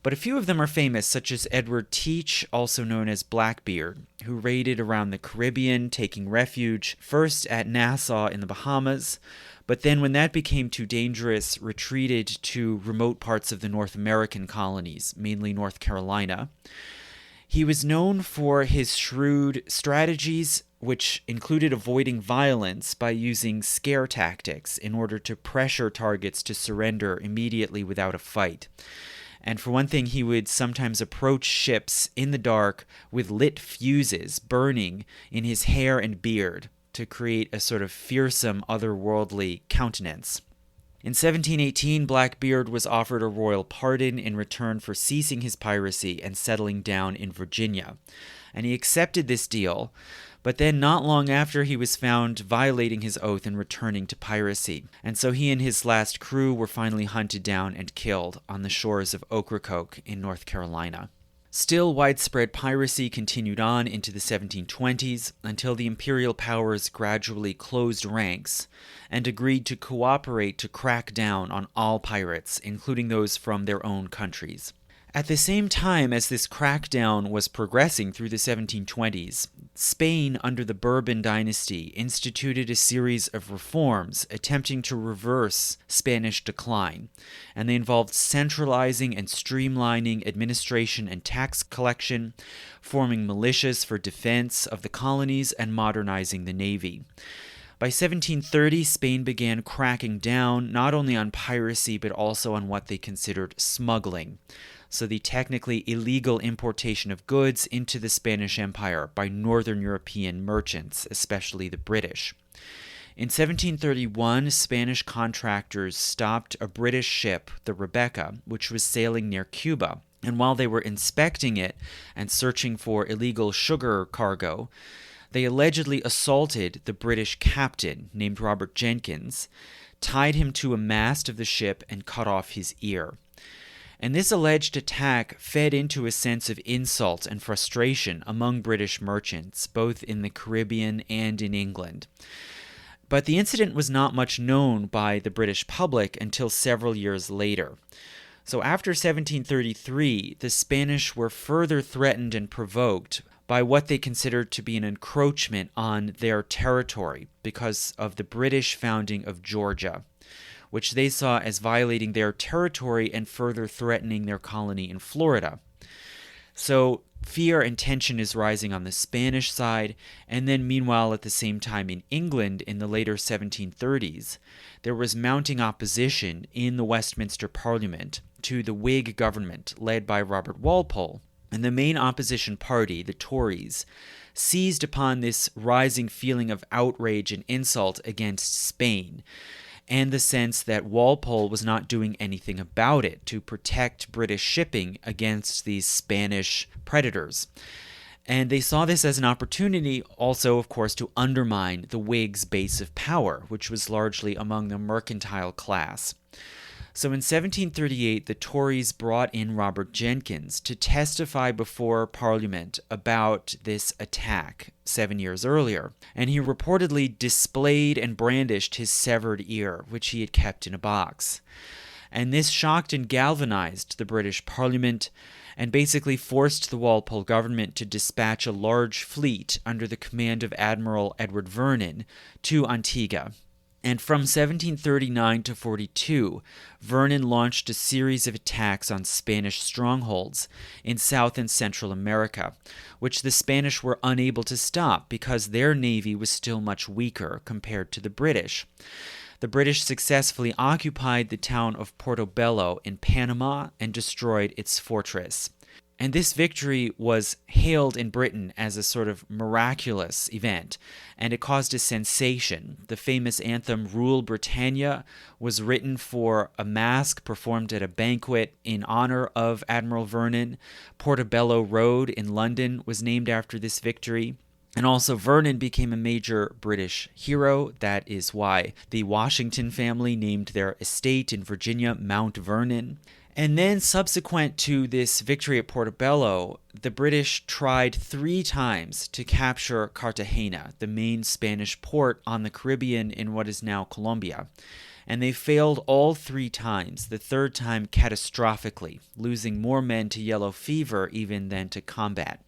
Speaker 1: But a few of them are famous, such as Edward Teach, also known as Blackbeard, who raided around the Caribbean, taking refuge first at Nassau in the Bahamas, but then when that became too dangerous, retreated to remote parts of the North American colonies, mainly North Carolina. He was known for his shrewd strategies, which included avoiding violence by using scare tactics in order to pressure targets to surrender immediately without a fight. And for one thing, he would sometimes approach ships in the dark with lit fuses burning in his hair and beard to create a sort of fearsome, otherworldly countenance. In 1718, Blackbeard was offered a royal pardon in return for ceasing his piracy and settling down in Virginia. And he accepted this deal, but then not long after he was found violating his oath and returning to piracy. And so he and his last crew were finally hunted down and killed on the shores of Ocracoke in North Carolina. Still, widespread piracy continued on into the 1720s until the imperial powers gradually closed ranks and agreed to cooperate to crack down on all pirates, including those from their own countries. At the same time as this crackdown was progressing through the 1720s, Spain, under the Bourbon dynasty, instituted a series of reforms attempting to reverse Spanish decline, and they involved centralizing and streamlining administration and tax collection, forming militias for defense of the colonies, and modernizing the navy. By 1730, Spain began cracking down not only on piracy but also on what they considered smuggling, so the technically illegal importation of goods into the Spanish Empire by northern European merchants, especially the British. In 1731, Spanish contractors stopped a British ship, the Rebecca, which was sailing near Cuba, and while they were inspecting it and searching for illegal sugar cargo, they allegedly assaulted the British captain, named Robert Jenkins, tied him to a mast of the ship, and cut off his ear. And this alleged attack fed into a sense of insult and frustration among British merchants, both in the Caribbean and in England. But the incident was not much known by the British public until several years later. So after 1733, the Spanish were further threatened and provoked by what they considered to be an encroachment on their territory because of the British founding of Georgia, which they saw as violating their territory and further threatening their colony in Florida. So fear and tension is rising on the Spanish side, and then meanwhile at the same time in England in the later 1730s, there was mounting opposition in the Westminster Parliament to the Whig government led by Robert Walpole. And the main opposition party, the Tories, seized upon this rising feeling of outrage and insult against Spain, and the sense that Walpole was not doing anything about it to protect British shipping against these Spanish predators. And they saw this as an opportunity also, of course, to undermine the Whigs' base of power, which was largely among the mercantile class. So in 1738, the Tories brought in Robert Jenkins to testify before Parliament about this attack 7 years earlier, and he reportedly displayed and brandished his severed ear, which he had kept in a box. And this shocked and galvanized the British Parliament and basically forced the Walpole government to dispatch a large fleet under the command of Admiral Edward Vernon to Antigua. And from 1739 to 42, Vernon launched a series of attacks on Spanish strongholds in South and Central America, which the Spanish were unable to stop because their navy was still much weaker compared to the British. The British successfully occupied the town of Portobello in Panama and destroyed its fortress. And this victory was hailed in Britain as a sort of miraculous event, and it caused a sensation. The famous anthem Rule Britannia was written for a masque performed at a banquet in honor of Admiral Vernon. Portobello Road in London was named after this victory. And also Vernon became a major British hero. That is why the Washington family named their estate in Virginia Mount Vernon. And then subsequent to this victory at Portobello, the British tried 3 times to capture Cartagena, the main Spanish port on the Caribbean in what is now Colombia. And they failed all 3 times, the third time catastrophically, losing more men to yellow fever even than to combat.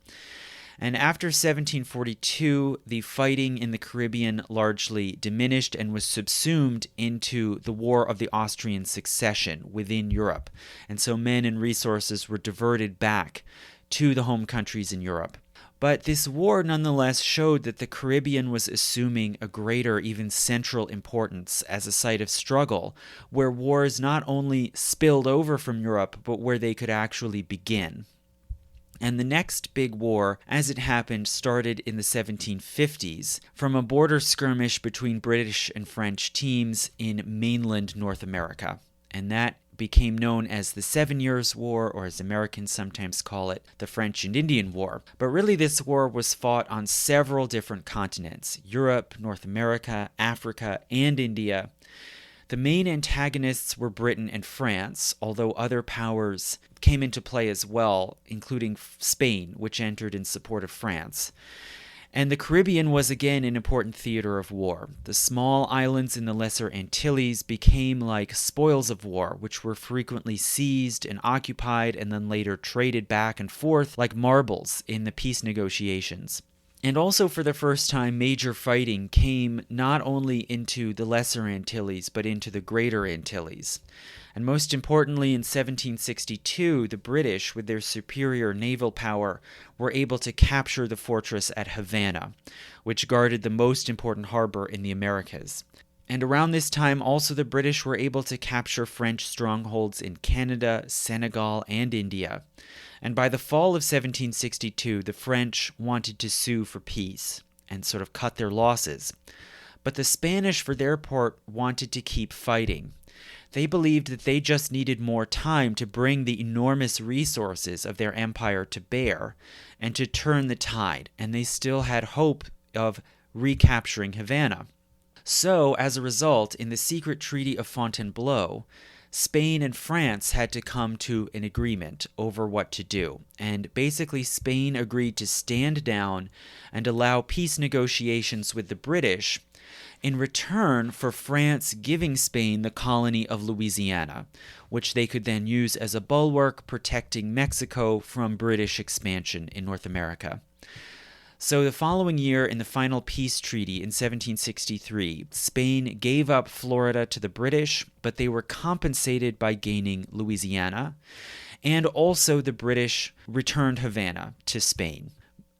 Speaker 1: And after 1742, the fighting in the Caribbean largely diminished and was subsumed into the War of the Austrian Succession within Europe. And so men and resources were diverted back to the home countries in Europe. But this war nonetheless showed that the Caribbean was assuming a greater, even central importance as a site of struggle, where wars not only spilled over from Europe, but where they could actually begin. And the next big war, as it happened, started in the 1750s from a border skirmish between British and French teams in mainland North America. And that became known as the 7 Years' War, or as Americans sometimes call it, the French and Indian War. But really this war was fought on several different continents: Europe, North America, Africa, and India. The main antagonists were Britain and France, although other powers came into play as well, including Spain, which entered in support of France. And the Caribbean was again an important theater of war. The small islands in the Lesser Antilles became like spoils of war, which were frequently seized and occupied and then later traded back and forth like marbles in the peace negotiations. And also for the first time, major fighting came not only into the Lesser Antilles, but into the Greater Antilles. And most importantly, in 1762, the British, with their superior naval power, were able to capture the fortress at Havana, which guarded the most important harbor in the Americas. And around this time, also the British were able to capture French strongholds in Canada, Senegal, and India. And by the fall of 1762, the French wanted to sue for peace and sort of cut their losses. But the Spanish, for their part, wanted to keep fighting. They believed that they just needed more time to bring the enormous resources of their empire to bear and to turn the tide, and they still had hope of recapturing Havana. So, as a result, in the secret Treaty of Fontainebleau, Spain and France had to come to an agreement over what to do. And basically, Spain agreed to stand down and allow peace negotiations with the British in return for France giving Spain the colony of Louisiana, which they could then use as a bulwark protecting Mexico from British expansion in North America. So the following year, in the final peace treaty in 1763, Spain gave up Florida to the British, but they were compensated by gaining Louisiana, and also the British returned Havana to Spain.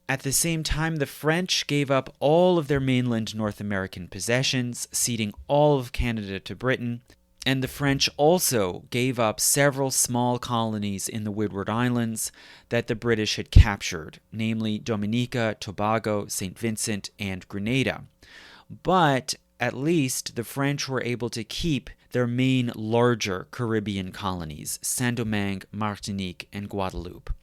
Speaker 1: At the same time, the French gave up all of their mainland North American possessions, ceding all of Canada to Britain, and the French also gave up several small colonies in the Windward Islands that the British had captured, namely Dominica, Tobago, St. Vincent, and Grenada. But at least the French were able to keep their main larger Caribbean colonies, Saint Domingue, Martinique, and Guadeloupe.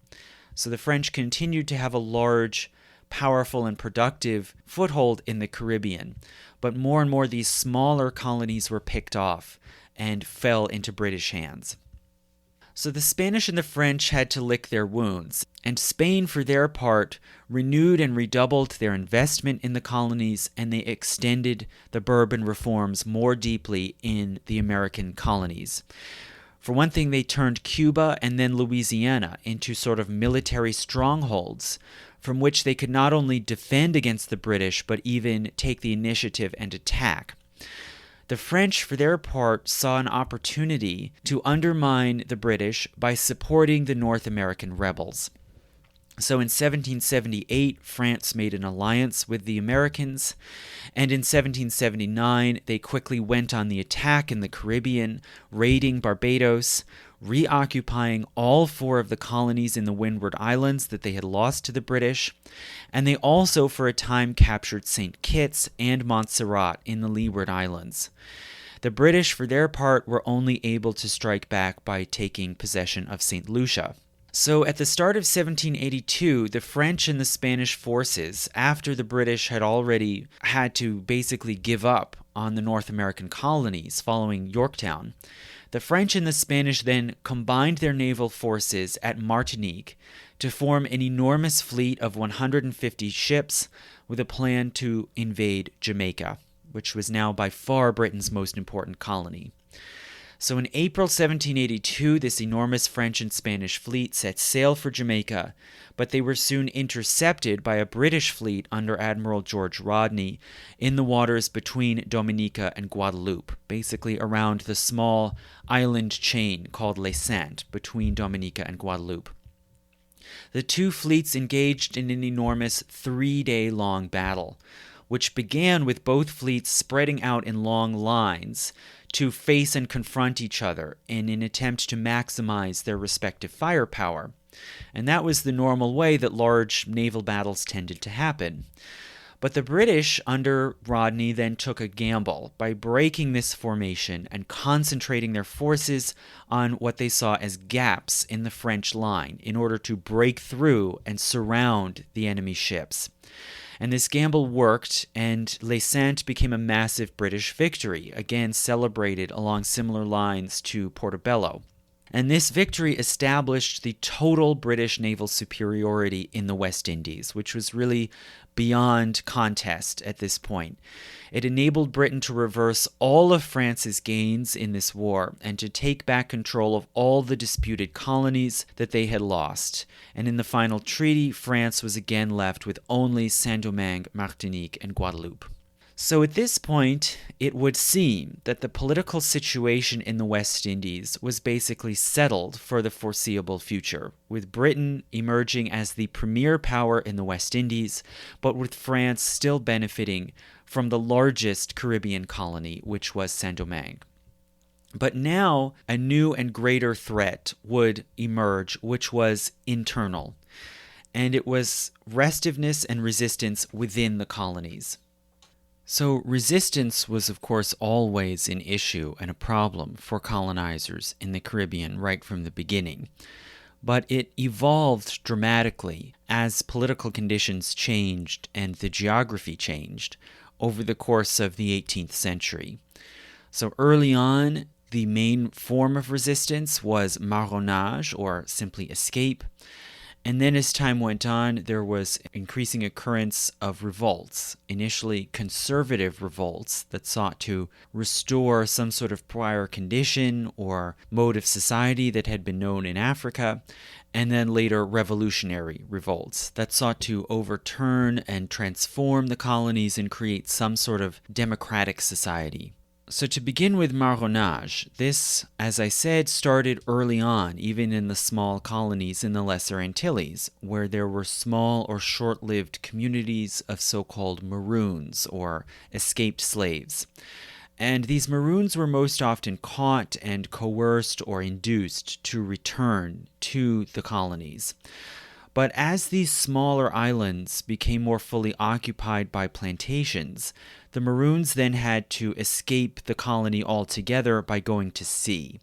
Speaker 1: So the French continued to have a large powerful and productive foothold in the Caribbean. But more and more these smaller colonies were picked off and fell into British hands. So the Spanish and the French had to lick their wounds, and Spain, for their part, renewed and redoubled their investment in the colonies, and they extended the Bourbon reforms more deeply in the American colonies. For one thing, they turned Cuba and then Louisiana into sort of military strongholds from which they could not only defend against the British, but even take the initiative and attack. The French, for their part, saw an opportunity to undermine the British by supporting the North American rebels. So in 1778, France made an alliance with the Americans, and in 1779, they quickly went on the attack in the Caribbean, raiding Barbados, reoccupying all 4 of the colonies in the Windward Islands that they had lost to the British, and they also for a time captured St. Kitts and Montserrat in the Leeward Islands. The British, for their part, were only able to strike back by taking possession of St. Lucia. So at the start of 1782, the French and the Spanish forces, after the British had already had to basically give up on the North American colonies following Yorktown, the French and the Spanish then combined their naval forces at Martinique to form an enormous fleet of 150 ships with a plan to invade Jamaica, which was now by far Britain's most important colony. So in April 1782, this enormous French and Spanish fleet set sail for Jamaica, but they were soon intercepted by a British fleet under Admiral George Rodney in the waters between Dominica and Guadeloupe, basically around the small island chain called Les Saintes between Dominica and Guadeloupe. The 2 fleets engaged in an enormous 3-day-long battle, which began with both fleets spreading out in long lines to face and confront each other in an attempt to maximize their respective firepower. And that was the normal way that large naval battles tended to happen. But the British, under Rodney, then took a gamble by breaking this formation and concentrating their forces on what they saw as gaps in the French line in order to break through and surround the enemy ships. And this gamble worked, and Les Saintes became a massive British victory, again celebrated along similar lines to Portobello. And this victory established the total British naval superiority in the West Indies, which was really beyond contest at this point. It enabled Britain to reverse all of France's gains in this war and to take back control of all the disputed colonies that they had lost. And in the final treaty, France was again left with only Saint Domingue, Martinique, and Guadeloupe. So at this point, it would seem that the political situation in the West Indies was basically settled for the foreseeable future, with Britain emerging as the premier power in the West Indies, but with France still benefiting from the largest Caribbean colony, which was Saint Domingue. But now a new and greater threat would emerge, which was internal, and it was restiveness and resistance within the colonies. So resistance was, of course, always an issue and a problem for colonizers in the Caribbean right from the beginning. But it evolved dramatically as political conditions changed and the geography changed over the course of the 18th century. So early on, the main form of resistance was marronage, or simply escape. And then as time went on, there was increasing occurrence of revolts, initially conservative revolts that sought to restore some sort of prior condition or mode of society that had been known in Africa, and then later revolutionary revolts that sought to overturn and transform the colonies and create some sort of democratic society. So to begin with marronage, this, as I said, started early on, even in the small colonies in the Lesser Antilles, where there were small or short-lived communities of so-called Maroons, or escaped slaves. And these Maroons were most often caught and coerced or induced to return to the colonies. But as these smaller islands became more fully occupied by plantations, the Maroons then had to escape the colony altogether by going to sea.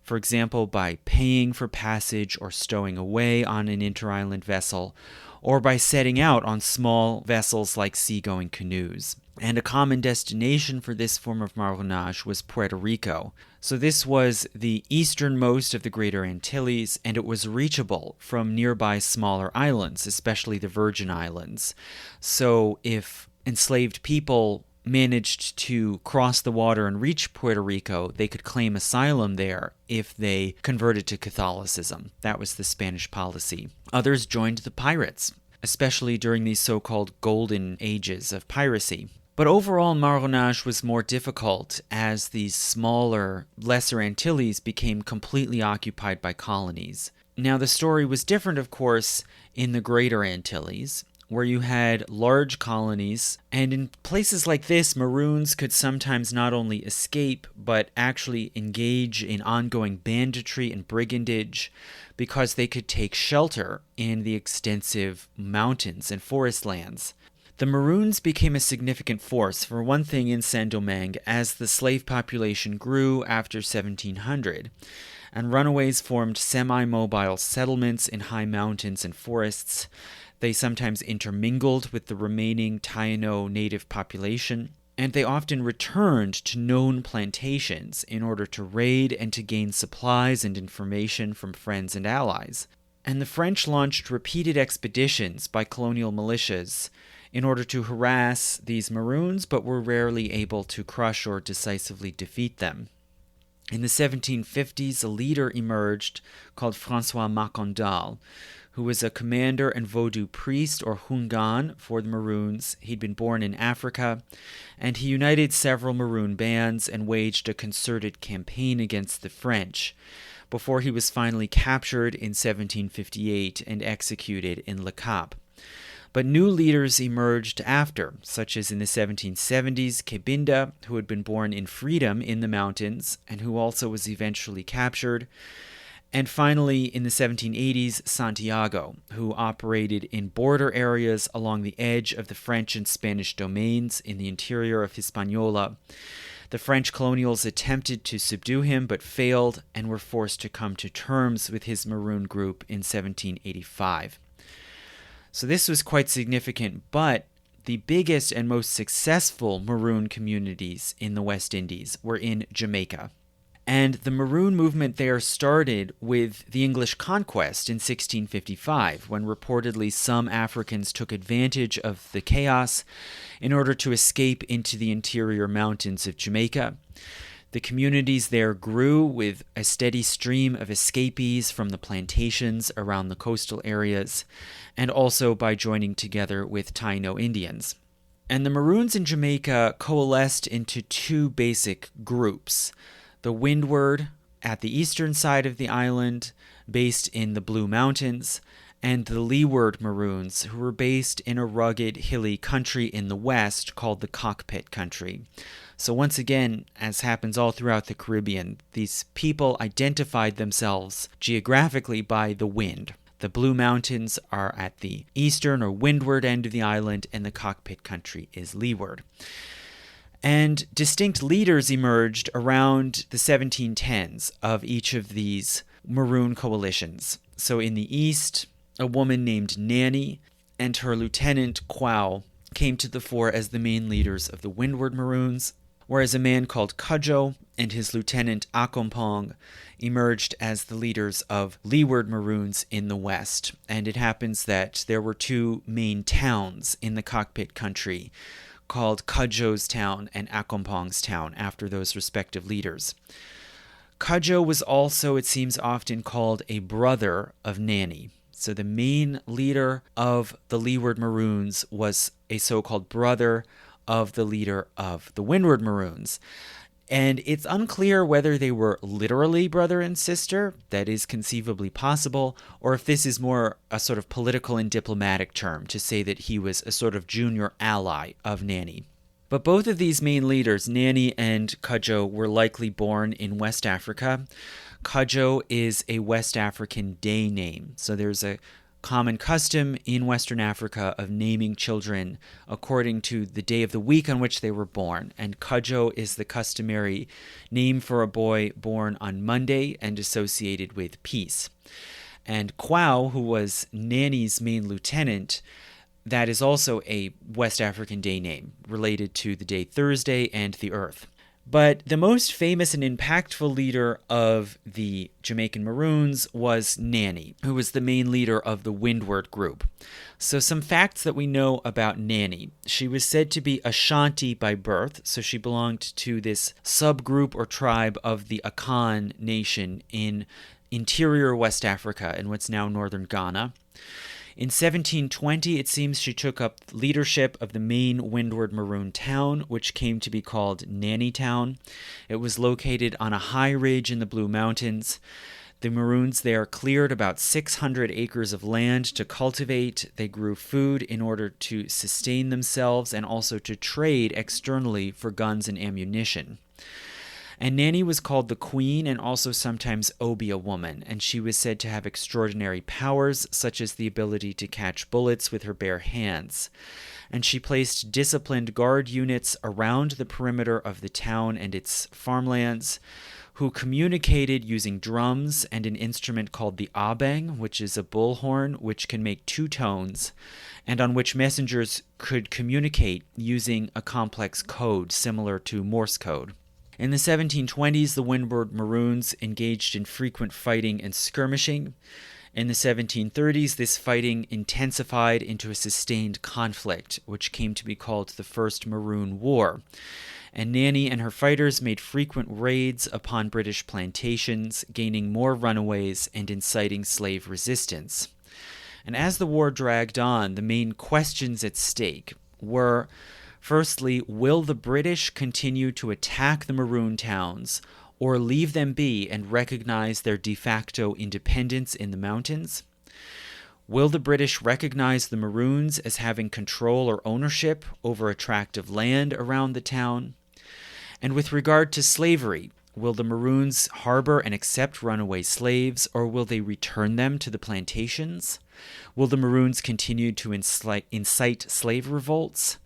Speaker 1: For example, by paying for passage or stowing away on an inter-island vessel, or by setting out on small vessels like seagoing canoes. And a common destination for this form of marronage was Puerto Rico. So this was the easternmost of the Greater Antilles, and it was reachable from nearby smaller islands, especially the Virgin Islands. So if enslaved people managed to cross the water and reach Puerto Rico, they could claim asylum there if they converted to Catholicism. That was the Spanish policy. Others joined the pirates, especially during these so-called golden ages of piracy. But overall, marronage was more difficult as these smaller, lesser Antilles became completely occupied by colonies. Now, the story was different, of course, in the Greater Antilles, where you had large colonies, and in places like this, Maroons could sometimes not only escape, but actually engage in ongoing banditry and brigandage because they could take shelter in the extensive mountains and forest lands. The Maroons became a significant force, for one thing, in Saint Domingue as the slave population grew after 1700, and runaways formed semi-mobile settlements in high mountains and forests. They sometimes intermingled with the remaining Taino native population, and they often returned to known plantations in order to raid and to gain supplies and information from friends and allies. And the French launched repeated expeditions by colonial militias in order to harass these Maroons, but were rarely able to crush or decisively defeat them. In the 1750s, a leader emerged called François Macondal, who was a commander and Vodou priest, or Hungan, for the Maroons. He'd been born in Africa, and he united several Maroon bands and waged a concerted campaign against the French, before he was finally captured in 1758 and executed in Le Cap. But new leaders emerged after, such as in the 1770s, Kebinda, who had been born in freedom in the mountains and who also was eventually captured. And finally, in the 1780s, Santiago, who operated in border areas along the edge of the French and Spanish domains in the interior of Hispaniola. The French colonials attempted to subdue him but failed and were forced to come to terms with his Maroon group in 1785. So this was quite significant, but the biggest and most successful Maroon communities in the West Indies were in Jamaica. And the Maroon movement there started with the English conquest in 1655, when reportedly some Africans took advantage of the chaos in order to escape into the interior mountains of Jamaica. The communities there grew with a steady stream of escapees from the plantations around the coastal areas, and also by joining together with Taino Indians. And the Maroons in Jamaica coalesced into two basic groups. The Windward, at the eastern side of the island, based in the Blue Mountains, and the Leeward Maroons, who were based in a rugged, hilly country in the west called the Cockpit Country. So once again, as happens all throughout the Caribbean, these people identified themselves geographically by the wind. The Blue Mountains are at the eastern or windward end of the island, and the Cockpit Country is leeward. And distinct leaders emerged around the 1710s of each of these Maroon coalitions. So in the east, a woman named Nanny and her lieutenant Quao came to the fore as the main leaders of the Windward Maroons, whereas a man called Cudjoe and his lieutenant Accompong emerged as the leaders of Leeward Maroons in the west. And it happens that there were two main towns in the Cockpit Country called Cudjoe's Town and Accompong's Town after those respective leaders. Cudjoe was also, it seems, often called a brother of Nanny. So the main leader of the Leeward Maroons was a so-called brother of the leader of the Windward Maroons. And it's unclear whether they were literally brother and sister, that is conceivably possible, or if this is more a sort of political and diplomatic term to say that he was a sort of junior ally of Nanny. But both of these main leaders, Nanny and Cudjoe, were likely born in West Africa. Cudjoe is a West African day name, so there's a common custom in Western Africa of naming children according to the day of the week on which they were born. And Cudjoe is the customary name for a boy born on Monday and associated with peace. And Quao, who was Nanny's main lieutenant, that is also a West African day name related to the day Thursday and the earth. But the most famous and impactful leader of the Jamaican Maroons was Nanny, who was the main leader of the Windward group. So some facts that we know about Nanny. She was said to be Ashanti by birth, so she belonged to this subgroup or tribe of the Akan nation in interior West Africa in what's now northern Ghana. In 1720, it seems she took up leadership of the main Windward Maroon town, which came to be called Nanny Town. It was located on a high ridge in the Blue Mountains. The Maroons there cleared about 600 acres of land to cultivate. They grew food in order to sustain themselves and also to trade externally for guns and ammunition. And Nanny was called the Queen and also sometimes Obia Woman, and she was said to have extraordinary powers, such as the ability to catch bullets with her bare hands. And she placed disciplined guard units around the perimeter of the town and its farmlands, who communicated using drums and an instrument called the abeng, which is a bullhorn which can make two tones, and on which messengers could communicate using a complex code similar to Morse code. In the 1720s, the Windward Maroons engaged in frequent fighting and skirmishing. In the 1730s, this fighting intensified into a sustained conflict, which came to be called the First Maroon War. And Nanny and her fighters made frequent raids upon British plantations, gaining more runaways and inciting slave resistance. And as the war dragged on, the main questions at stake were, firstly, will the British continue to attack the Maroon towns or leave them be and recognize their de facto independence in the mountains? Will the British recognize the Maroons as having control or ownership over a tract of land around the town? And with regard to slavery, will the Maroons harbor and accept runaway slaves, or will they return them to the plantations? Will the Maroons continue to incite slave revolts?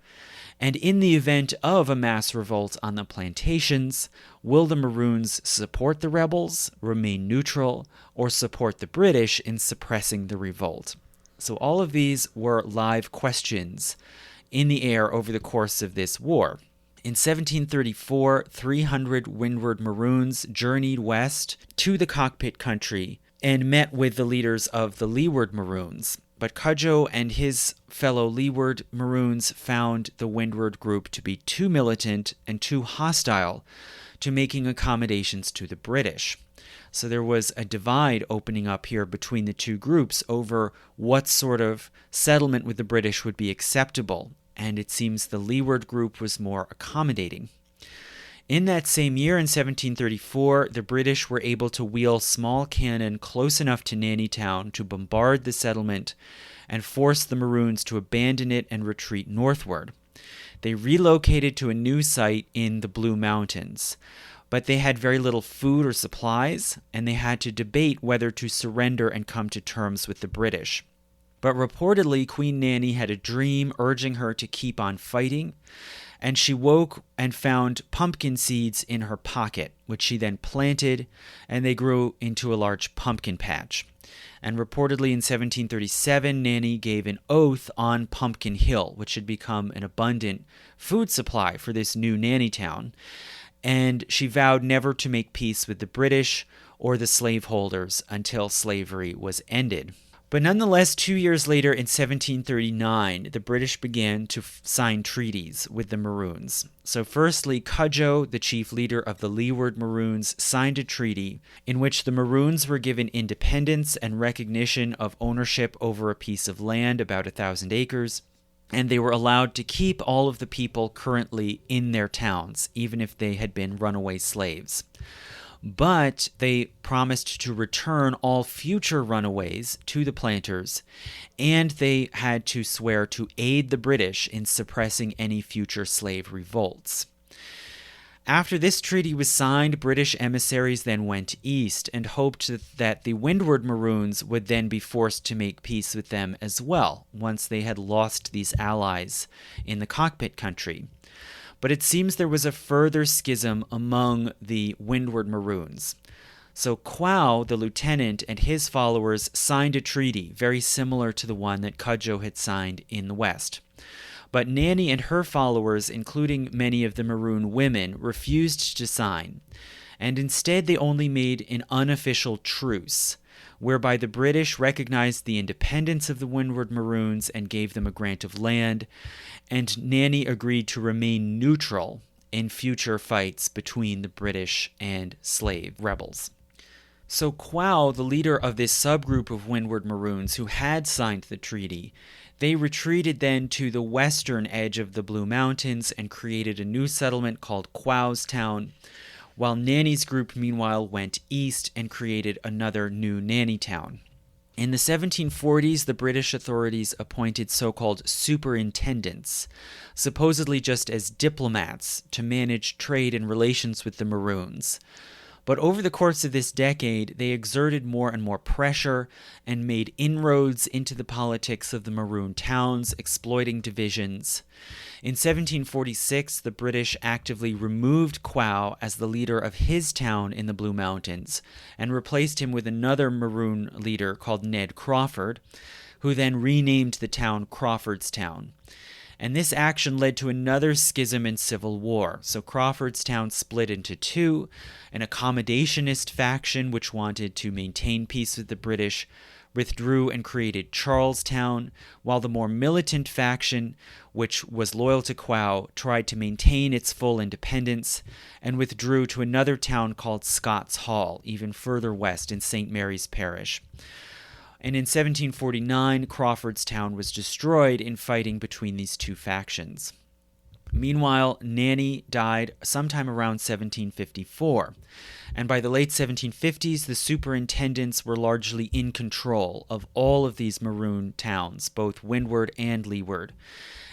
Speaker 1: And in the event of a mass revolt on the plantations, will the Maroons support the rebels, remain neutral, or support the British in suppressing the revolt? So all of these were live questions in the air over the course of this war. In 1734, 300 Windward Maroons journeyed west to the Cockpit country and met with the leaders of the Leeward Maroons. But Cudjoe and his fellow Leeward Maroons found the Windward group to be too militant and too hostile to making accommodations to the British. So there was a divide opening up here between the two groups over what sort of settlement with the British would be acceptable, and it seems the Leeward group was more accommodating. In that same year, in 1734, the British were able to wheel small cannon close enough to Nanny Town to bombard the settlement and force the Maroons to abandon it and retreat northward. They relocated to a new site in the Blue Mountains, but they had very little food or supplies, and they had to debate whether to surrender and come to terms with the British. But reportedly, Queen Nanny had a dream urging her to keep on fighting, and she woke and found pumpkin seeds in her pocket, which she then planted, and they grew into a large pumpkin patch. And reportedly in 1737, Nanny gave an oath on Pumpkin Hill, which had become an abundant food supply for this new Nanny Town. And she vowed never to make peace with the British or the slaveholders until slavery was ended. But nonetheless, 2 years later, in 1739, the British began to sign treaties with the Maroons. So firstly, Cudjoe, the chief leader of the Leeward Maroons, signed a treaty in which the Maroons were given independence and recognition of ownership over a piece of land, about 1,000 acres, and they were allowed to keep all of the people currently in their towns, even if they had been runaway slaves. But they promised to return all future runaways to the planters, and they had to swear to aid the British in suppressing any future slave revolts. After this treaty was signed, British emissaries then went east and hoped that the Windward Maroons would then be forced to make peace with them as well, once they had lost these allies in the Cockpit country. But it seems there was a further schism among the Windward Maroons. So Quao, the lieutenant, and his followers signed a treaty very similar to the one that Cudjoe had signed in the West. But Nanny and her followers, including many of the Maroon women, refused to sign, and instead they only made an unofficial truce, whereby the British recognized the independence of the Windward Maroons and gave them a grant of land, and Nanny agreed to remain neutral in future fights between the British and slave rebels. So Quao, the leader of this subgroup of Windward Maroons who had signed the treaty, they retreated then to the western edge of the Blue Mountains and created a new settlement called Quao's Town, while Nanny's group meanwhile went east and created another new Nanny Town. In the 1740s, the British authorities appointed so-called superintendents, supposedly just as diplomats, to manage trade and relations with the Maroons. But over the course of this decade, they exerted more and more pressure and made inroads into the politics of the Maroon towns, exploiting divisions. In 1746, the British actively removed Quao as the leader of his town in the Blue Mountains and replaced him with another Maroon leader called Ned Crawford, who then renamed the town Crawford's Town. And this action led to another schism and civil war. So Crawford's Town split into two: an accommodationist faction, which wanted to maintain peace with the British, withdrew and created Charlestown, while the more militant faction, which was loyal to Quao, tried to maintain its full independence and withdrew to another town called Scots Hall, even further west in St. Mary's Parish. And in 1749, Crawford's Town was destroyed in fighting between these two factions. Meanwhile, Nanny died sometime around 1754, and by the late 1750s, the superintendents were largely in control of all of these Maroon towns, both windward and leeward,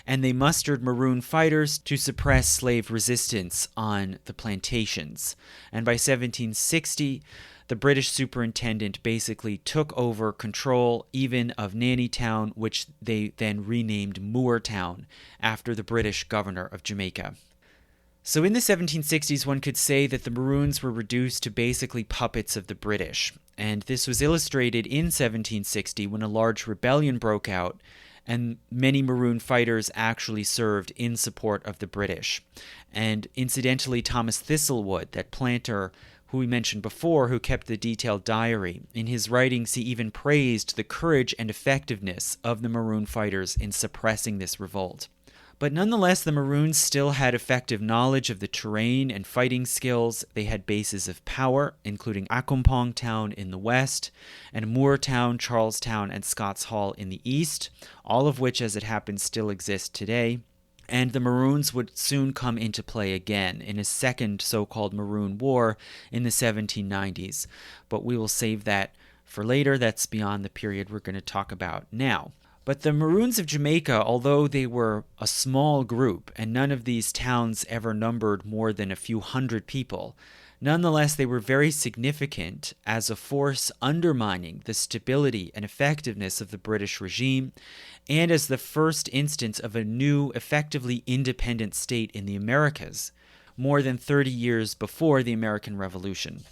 Speaker 1: and they mustered Maroon fighters to suppress slave resistance on the plantations. And by 1760, the British superintendent basically took over control even of Nanny Town, which they then renamed Moore Town after the British governor of Jamaica. So in the 1760s, one could say that the Maroons were reduced to basically puppets of the British. And this was illustrated in 1760 when a large rebellion broke out, and many Maroon fighters actually served in support of the British. And incidentally, Thomas Thistlewood, that planter who we mentioned before, who kept the detailed diary, in his writings he even praised the courage and effectiveness of the Maroon fighters in suppressing this revolt. But nonetheless, the Maroons still had effective knowledge of the terrain and fighting skills. They had bases of power, including Accompong Town in the west, and Moore Town, Charlestown, and Scots Hall in the east, all of which, as it happens, still exist today. And the Maroons would soon come into play again in a second so-called Maroon War in the 1790s. But we will save that for later. That's beyond the period we're going to talk about now. But the Maroons of Jamaica, although they were a small group, and none of these towns ever numbered more than a few hundred people, nonetheless, they were very significant as a force undermining the stability and effectiveness of the British regime, and as the first instance of a new, effectively independent state in the Americas, more than 30 years before the American Revolution.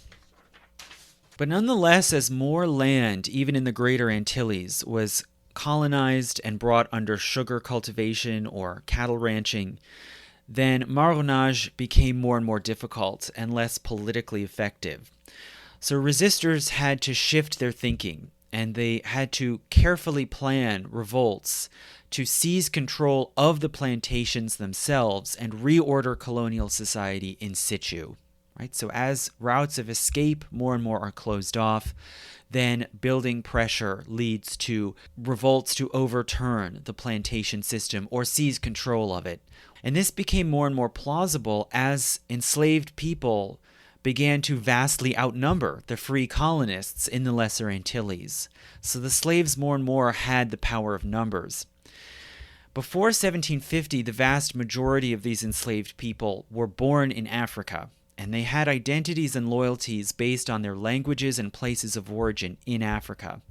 Speaker 1: But nonetheless, as more land, even in the Greater Antilles, was colonized and brought under sugar cultivation or cattle ranching, then marronage became more and more difficult and less politically effective. So resistors had to shift their thinking, and they had to carefully plan revolts to seize control of the plantations themselves and reorder colonial society in situ. Right? So as routes of escape more and more are closed off, then building pressure leads to revolts to overturn the plantation system or seize control of it. And this became more and more plausible as enslaved people began to vastly outnumber the free colonists in the Lesser Antilles. So the slaves more and more had the power of numbers. Before 1750, the vast majority of these enslaved people were born in Africa, and they had identities and loyalties based on their languages and places of origin in Africa.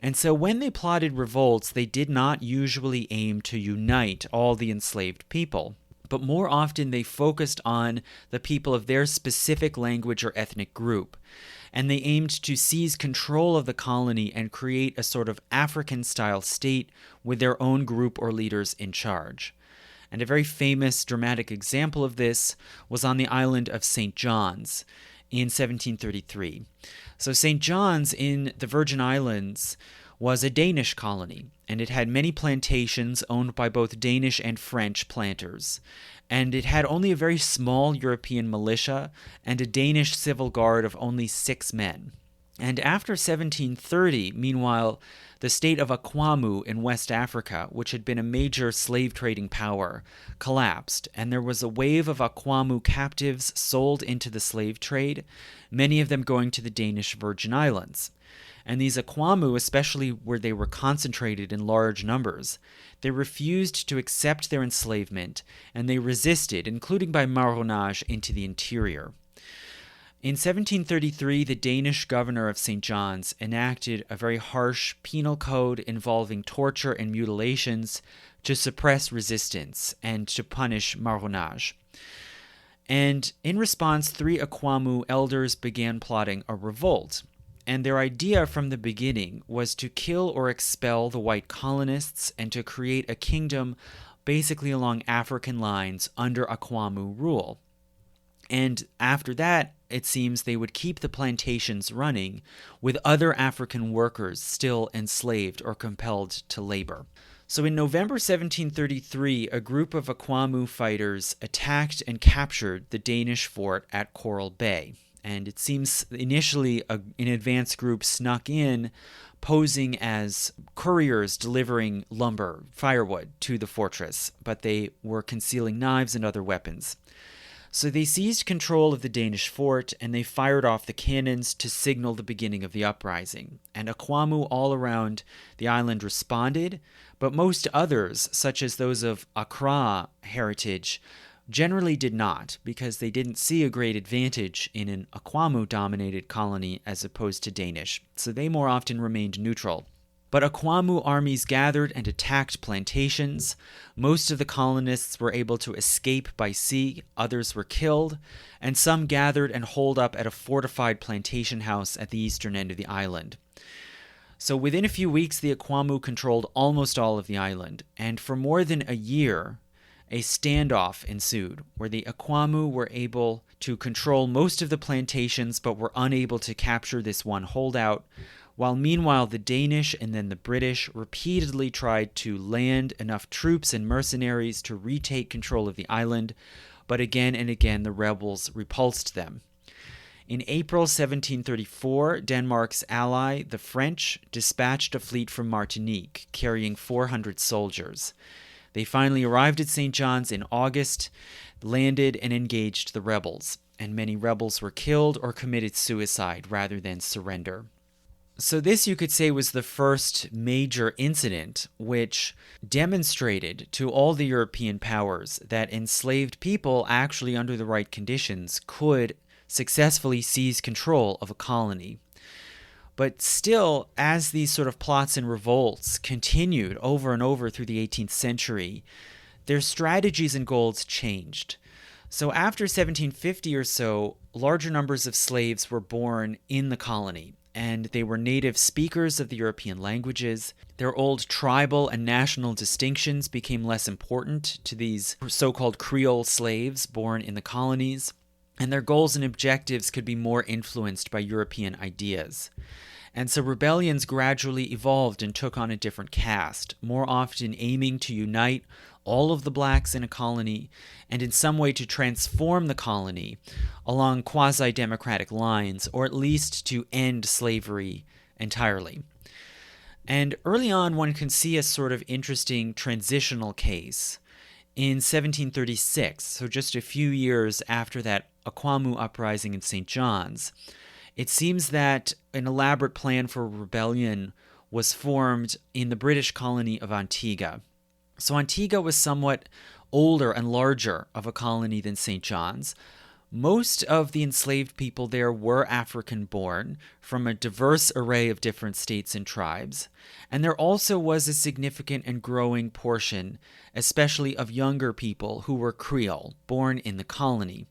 Speaker 1: And so when they plotted revolts, they did not usually aim to unite all the enslaved people, but more often they focused on the people of their specific language or ethnic group. And they aimed to seize control of the colony and create a sort of African-style state with their own group or leaders in charge. And a very famous dramatic example of this was on the island of St. John's in 1733. So St. John's in the Virgin Islands was a Danish colony, and it had many plantations owned by both Danish and French planters. And it had only a very small European militia and a Danish civil guard of only 6 men. And after 1730, meanwhile, the state of Akwamu in West Africa, which had been a major slave trading power, collapsed, and there was a wave of Akwamu captives sold into the slave trade, many of them going to the Danish Virgin Islands. And these Akwamu, especially where they were concentrated in large numbers, they refused to accept their enslavement, and they resisted, including by marronage, into the interior. In 1733, the Danish governor of St. John's enacted a very harsh penal code involving torture and mutilations to suppress resistance and to punish marronage. And in response, 3 Akwamu elders began plotting a revolt. And their idea from the beginning was to kill or expel the white colonists and to create a kingdom basically along African lines under Akwamu rule. And after that, it seems they would keep the plantations running with other African workers still enslaved or compelled to labor. So in November 1733, a group of Akwamu fighters attacked and captured the Danish fort at Coral Bay. And it seems initially an advance group snuck in, posing as couriers delivering lumber, firewood, to the fortress, but they were concealing knives and other weapons. So they seized control of the Danish fort, and they fired off the cannons to signal the beginning of the uprising. And Akwamu all around the island responded, but most others, such as those of Accra heritage, generally did not, because they didn't see a great advantage in an Akwamu-dominated colony as opposed to Danish, so they more often remained neutral. But Akwamu armies gathered and attacked plantations. Most of the colonists were able to escape by sea, others were killed, and some gathered and holed up at a fortified plantation house at the eastern end of the island. So within a few weeks, the Akwamu controlled almost all of the island, and for more than a year, a standoff ensued, where the Akwamu were able to control most of the plantations but were unable to capture this one holdout, while meanwhile the Danish and then the British repeatedly tried to land enough troops and mercenaries to retake control of the island, but again and again the rebels repulsed them. In April 1734, Denmark's ally, the French, dispatched a fleet from Martinique, carrying 400 soldiers. They finally arrived at St. John's in August, landed, and engaged the rebels, and many rebels were killed or committed suicide rather than surrender. So this, you could say, was the first major incident which demonstrated to all the European powers that enslaved people, actually under the right conditions, could successfully seize control of a colony. But still, as these sort of plots and revolts continued over and over through the 18th century, their strategies and goals changed. So after 1750 or so, larger numbers of slaves were born in the colony, and they were native speakers of the European languages. Their old tribal and national distinctions became less important to these so-called Creole slaves born in the colonies, and their goals and objectives could be more influenced by European ideas. And so rebellions gradually evolved and took on a different cast, more often aiming to unite all of the blacks in a colony and in some way to transform the colony along quasi-democratic lines, or at least to end slavery entirely. And early on, one can see a sort of interesting transitional case. In 1736, so just a few years after that Akwamu uprising in St. John's, it seems that an elaborate plan for rebellion was formed in the British colony of Antigua. So Antigua was somewhat older and larger of a colony than St. John's, Most of the enslaved people there were African-born from a diverse array of different states and tribes, and there also was a significant and growing portion, especially of younger people who were Creole, born in the colony.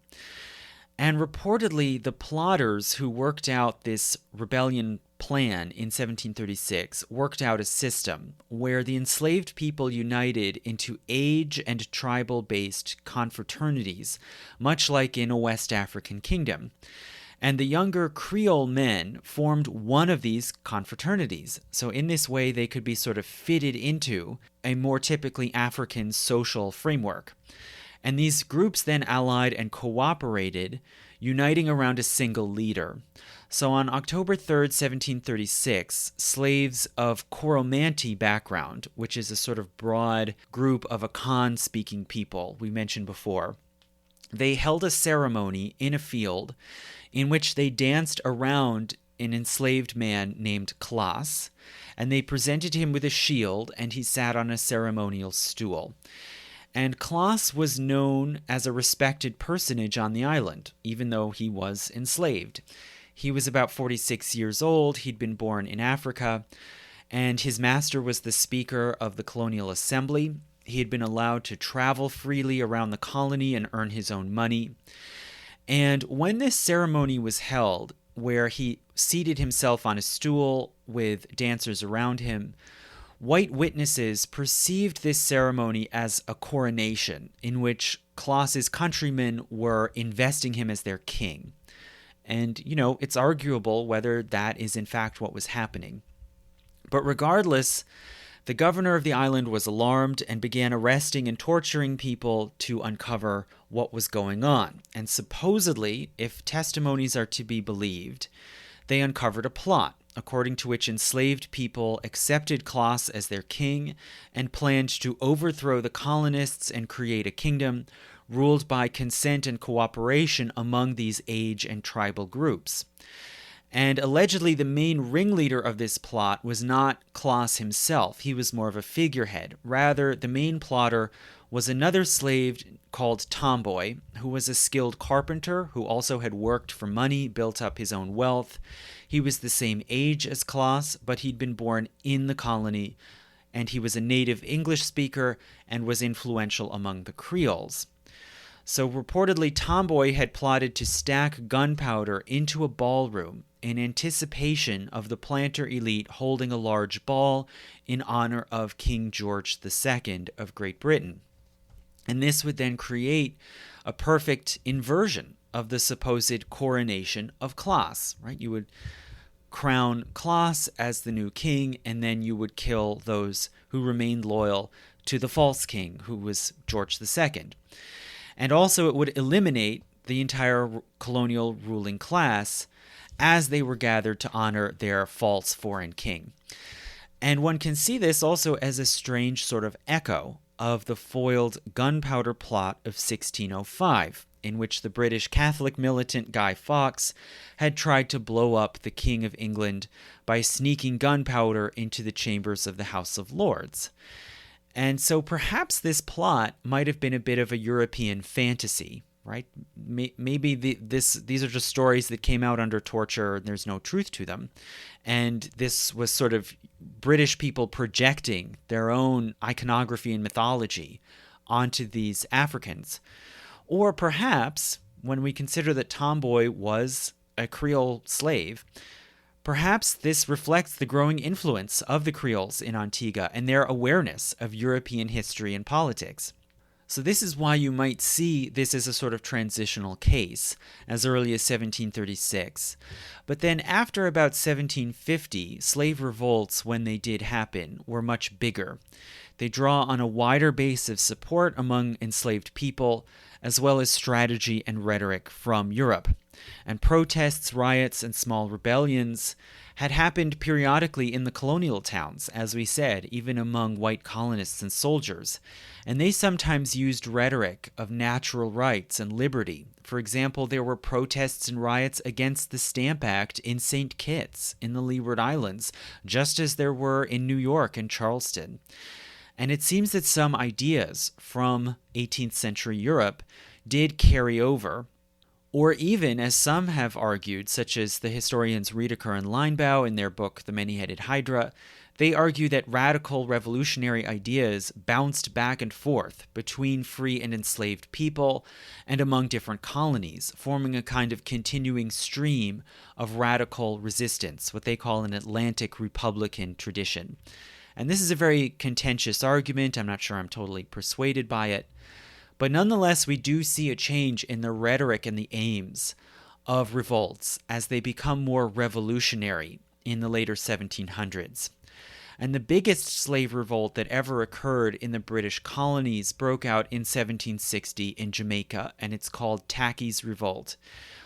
Speaker 1: And reportedly, the plotters who worked out this rebellion plan in 1736 worked out a system where the enslaved people united into age and tribal-based confraternities, much like in a West African kingdom. And the younger Creole men formed one of these confraternities. So in this way, they could be sort of fitted into a more typically African social framework. And these groups then allied and cooperated, uniting around a single leader. So on October 3rd, 1736, slaves of Coromantee background, which is a sort of broad group of Akan-speaking people we mentioned before, they held a ceremony in a field in which they danced around an enslaved man named Klaas, and they presented him with a shield, and he sat on a ceremonial stool. And Klaas was known as a respected personage on the island, even though he was enslaved. He was about 46 years old, he'd been born in Africa, and his master was the Speaker of the Colonial Assembly. He had been allowed to travel freely around the colony and earn his own money. And when this ceremony was held, where he seated himself on a stool with dancers around him, white witnesses perceived this ceremony as a coronation in which Klaas's countrymen were investing him as their king. And, it's arguable whether that is in fact what was happening. But regardless, the governor of the island was alarmed and began arresting and torturing people to uncover what was going on. And supposedly, if testimonies are to be believed, they uncovered a plot according to which enslaved people accepted Klaas as their king and planned to overthrow the colonists and create a kingdom ruled by consent and cooperation among these age and tribal groups. And allegedly, the main ringleader of this plot was not Klaas himself. He was more of a figurehead. Rather, the main plotter was another slave called Tomboy, who was a skilled carpenter who also had worked for money, built up his own wealth. He was the same age as Klaas, but he'd been born in the colony, and he was a native English speaker and was influential among the Creoles. So reportedly, Tomboy had plotted to stack gunpowder into a ballroom in anticipation of the planter elite holding a large ball in honor of King George II of Great Britain. And this would then create a perfect inversion of the supposed coronation of Klaas, right? You would crown Klaas as the new king, and then you would kill those who remained loyal to the false king, who was George II. And also it would eliminate the entire colonial ruling class as they were gathered to honor their false foreign king. And one can see this also as a strange sort of echo of the foiled gunpowder plot of 1605, in which the British Catholic militant Guy Fawkes had tried to blow up the King of England by sneaking gunpowder into the chambers of the House of Lords. And so perhaps this plot might have been a bit of a European fantasy, right? Maybe these are just stories that came out under torture and there's no truth to them. And this was sort of British people projecting their own iconography and mythology onto these Africans. Or perhaps, when we consider that Tomboy was a Creole slave, perhaps this reflects the growing influence of the Creoles in Antigua and their awareness of European history and politics. So this is why you might see this as a sort of transitional case as early as 1736. But then after about 1750, slave revolts, when they did happen, were much bigger. They draw on a wider base of support among enslaved people, as well as strategy and rhetoric from Europe. And protests, riots, and small rebellions had happened periodically in the colonial towns, as we said, even among white colonists and soldiers. And they sometimes used rhetoric of natural rights and liberty. For example, there were protests and riots against the Stamp Act in St. Kitts in the Leeward Islands, just as there were in New York and Charleston. And it seems that some ideas from 18th century Europe did carry over, Or even, as some have argued, such as the historians Rediker and Linebaugh in their book The Many-Headed Hydra, they argue that radical revolutionary ideas bounced back and forth between free and enslaved people and among different colonies, forming a kind of continuing stream of radical resistance, what they call an Atlantic Republican tradition. And this is a very contentious argument. I'm not sure I'm totally persuaded by it. But nonetheless, we do see a change in the rhetoric and the aims of revolts as they become more revolutionary in the later 1700s. And the biggest slave revolt that ever occurred in the British colonies broke out in 1760 in Jamaica, and it's called Tacky's Revolt.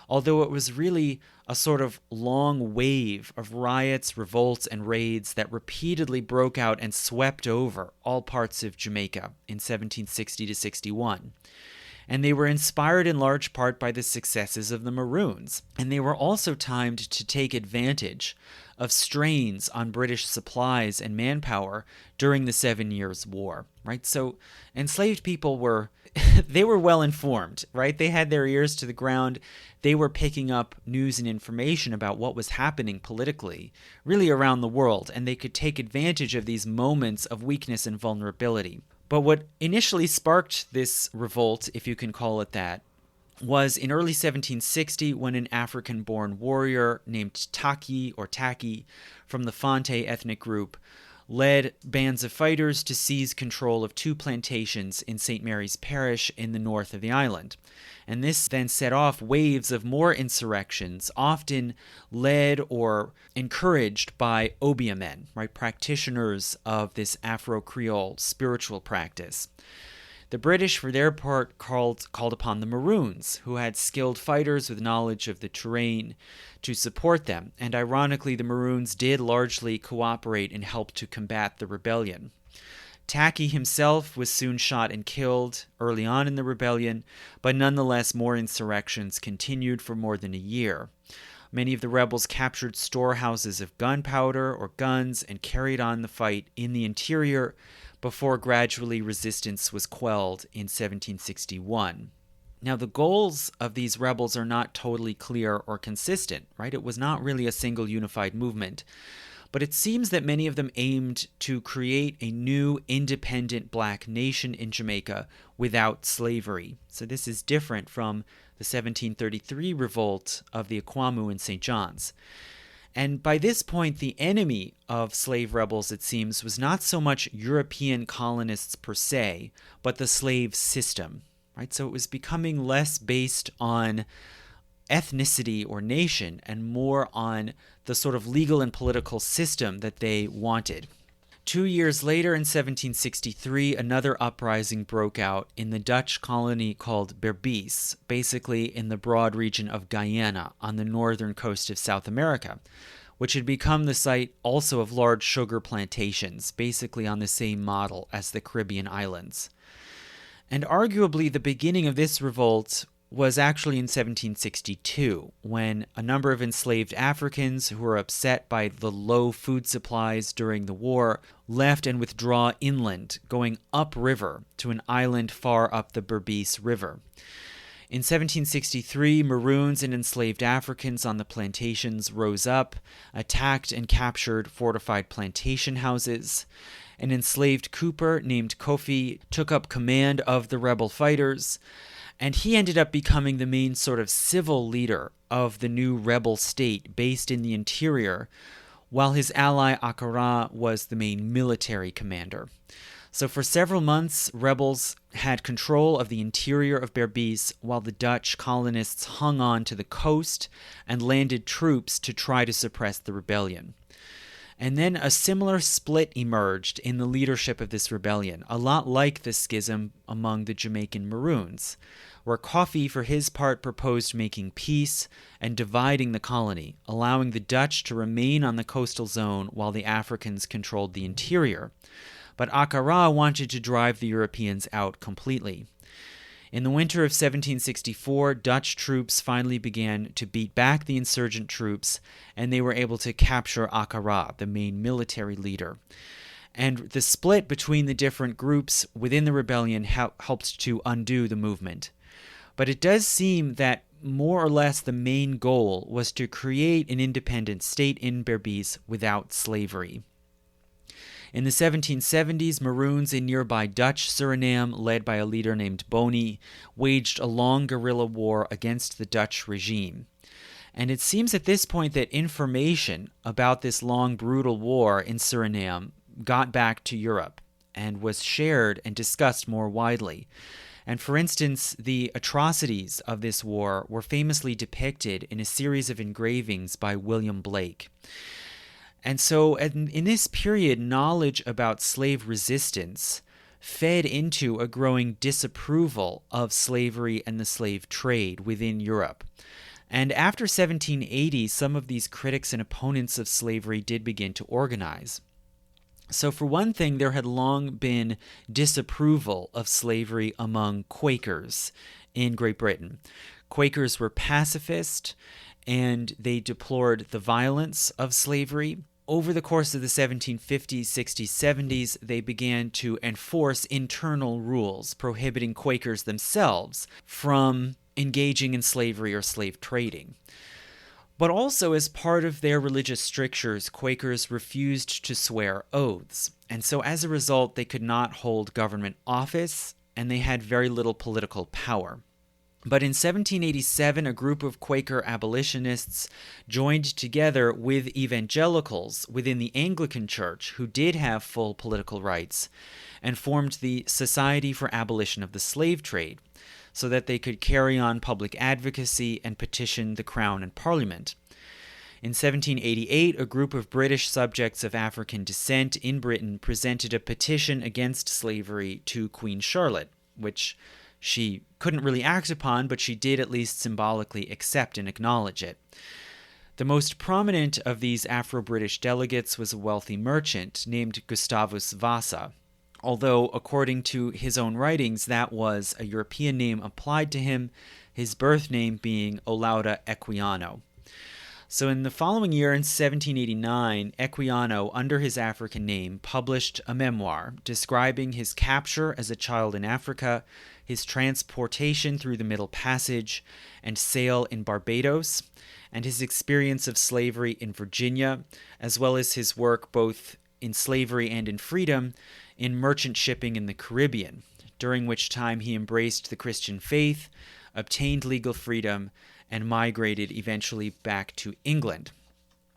Speaker 1: Although it was really a sort of long wave of riots, revolts, and raids that repeatedly broke out and swept over all parts of Jamaica in 1760 to 61. And they were inspired in large part by the successes of the Maroons. And they were also timed to take advantage of strains on British supplies and manpower during the 7 Years' War, right? So enslaved people were well informed, right? They had their ears to the ground. They were picking up news and information about what was happening politically, really around the world, and they could take advantage of these moments of weakness and vulnerability. But what initially sparked this revolt, if you can call it that, was in early 1760 when an African-born warrior named Taki from the Fonte ethnic group led bands of fighters to seize control of 2 plantations in St. Mary's Parish in the north of the island. And this then set off waves of more insurrections, often led or encouraged by obeah men, right, practitioners of this Afro-Creole spiritual practice. The British, for their part, called upon the Maroons, who had skilled fighters with knowledge of the terrain, to support them. And ironically, the Maroons did largely cooperate and help to combat the rebellion. Taki himself was soon shot and killed early on in the rebellion, but nonetheless more insurrections continued for more than a year. Many of the rebels captured storehouses of gunpowder or guns and carried on the fight in the interior before gradually resistance was quelled in 1761. Now, the goals of these rebels are not totally clear or consistent, right? It was not really a single unified movement. But it seems that many of them aimed to create a new independent black nation in Jamaica without slavery. So this is different from the 1733 revolt of the Akwamu in St. John's. And by this point, the enemy of slave rebels, it seems, was not so much European colonists per se, but the slave system, right? So it was becoming less based on ethnicity or nation and more on the sort of legal and political system that they wanted. 2 years later, in 1763, another uprising broke out in the Dutch colony called Berbice, basically in the broad region of Guyana on the northern coast of South America, which had become the site also of large sugar plantations, basically on the same model as the Caribbean islands. And arguably the beginning of this revolt was actually in 1762, when a number of enslaved Africans who were upset by the low food supplies during the war left and withdrew inland, going upriver to an island far up the Berbice River. In 1763, Maroons and enslaved Africans on the plantations rose up, attacked and captured fortified plantation houses. An enslaved cooper named Kofi took up command of the rebel fighters, and he ended up becoming the main sort of civil leader of the new rebel state based in the interior, while his ally Akara was the main military commander. So for several months, rebels had control of the interior of Berbice, while the Dutch colonists hung on to the coast and landed troops to try to suppress the rebellion. And then a similar split emerged in the leadership of this rebellion, a lot like the schism among the Jamaican Maroons, where Kofi, for his part, proposed making peace and dividing the colony, allowing the Dutch to remain on the coastal zone while the Africans controlled the interior. But Akara wanted to drive the Europeans out completely. In the winter of 1764, Dutch troops finally began to beat back the insurgent troops, and they were able to capture Akara, the main military leader. And the split between the different groups within the rebellion helped to undo the movement. But it does seem that more or less the main goal was to create an independent state in Berbice without slavery. In the 1770s, Maroons in nearby Dutch Suriname, led by a leader named Boni, waged a long guerrilla war against the Dutch regime. And it seems at this point that information about this long, brutal war in Suriname got back to Europe and was shared and discussed more widely. And for instance, the atrocities of this war were famously depicted in a series of engravings by William Blake. And so in this period, knowledge about slave resistance fed into a growing disapproval of slavery and the slave trade within Europe. And after 1780, some of these critics and opponents of slavery did begin to organize. So for one thing, there had long been disapproval of slavery among Quakers in Great Britain. Quakers were pacifist, and they deplored the violence of slavery. Over the course of the 1750s, 60s, 70s, they began to enforce internal rules prohibiting Quakers themselves from engaging in slavery or slave trading. But also, as part of their religious strictures, Quakers refused to swear oaths. And so as a result, they could not hold government office, and they had very little political power. But in 1787, a group of Quaker abolitionists joined together with evangelicals within the Anglican Church, who did have full political rights, and formed the Society for Abolition of the Slave Trade, so that they could carry on public advocacy and petition the Crown and Parliament. In 1788, a group of British subjects of African descent in Britain presented a petition against slavery to Queen Charlotte, which she couldn't really act upon, but she did at least symbolically accept and acknowledge it. The most prominent of these Afro-British delegates was a wealthy merchant named Gustavus Vasa, although according to his own writings, that was a European name applied to him, his birth name being Olaudah Equiano. So in the following year, in 1789, Equiano, under his African name, published a memoir describing his capture as a child in Africa, his transportation through the Middle Passage and sale in Barbados, and his experience of slavery in Virginia, as well as his work both in slavery and in freedom in merchant shipping in the Caribbean, during which time he embraced the Christian faith, obtained legal freedom, and migrated eventually back to England.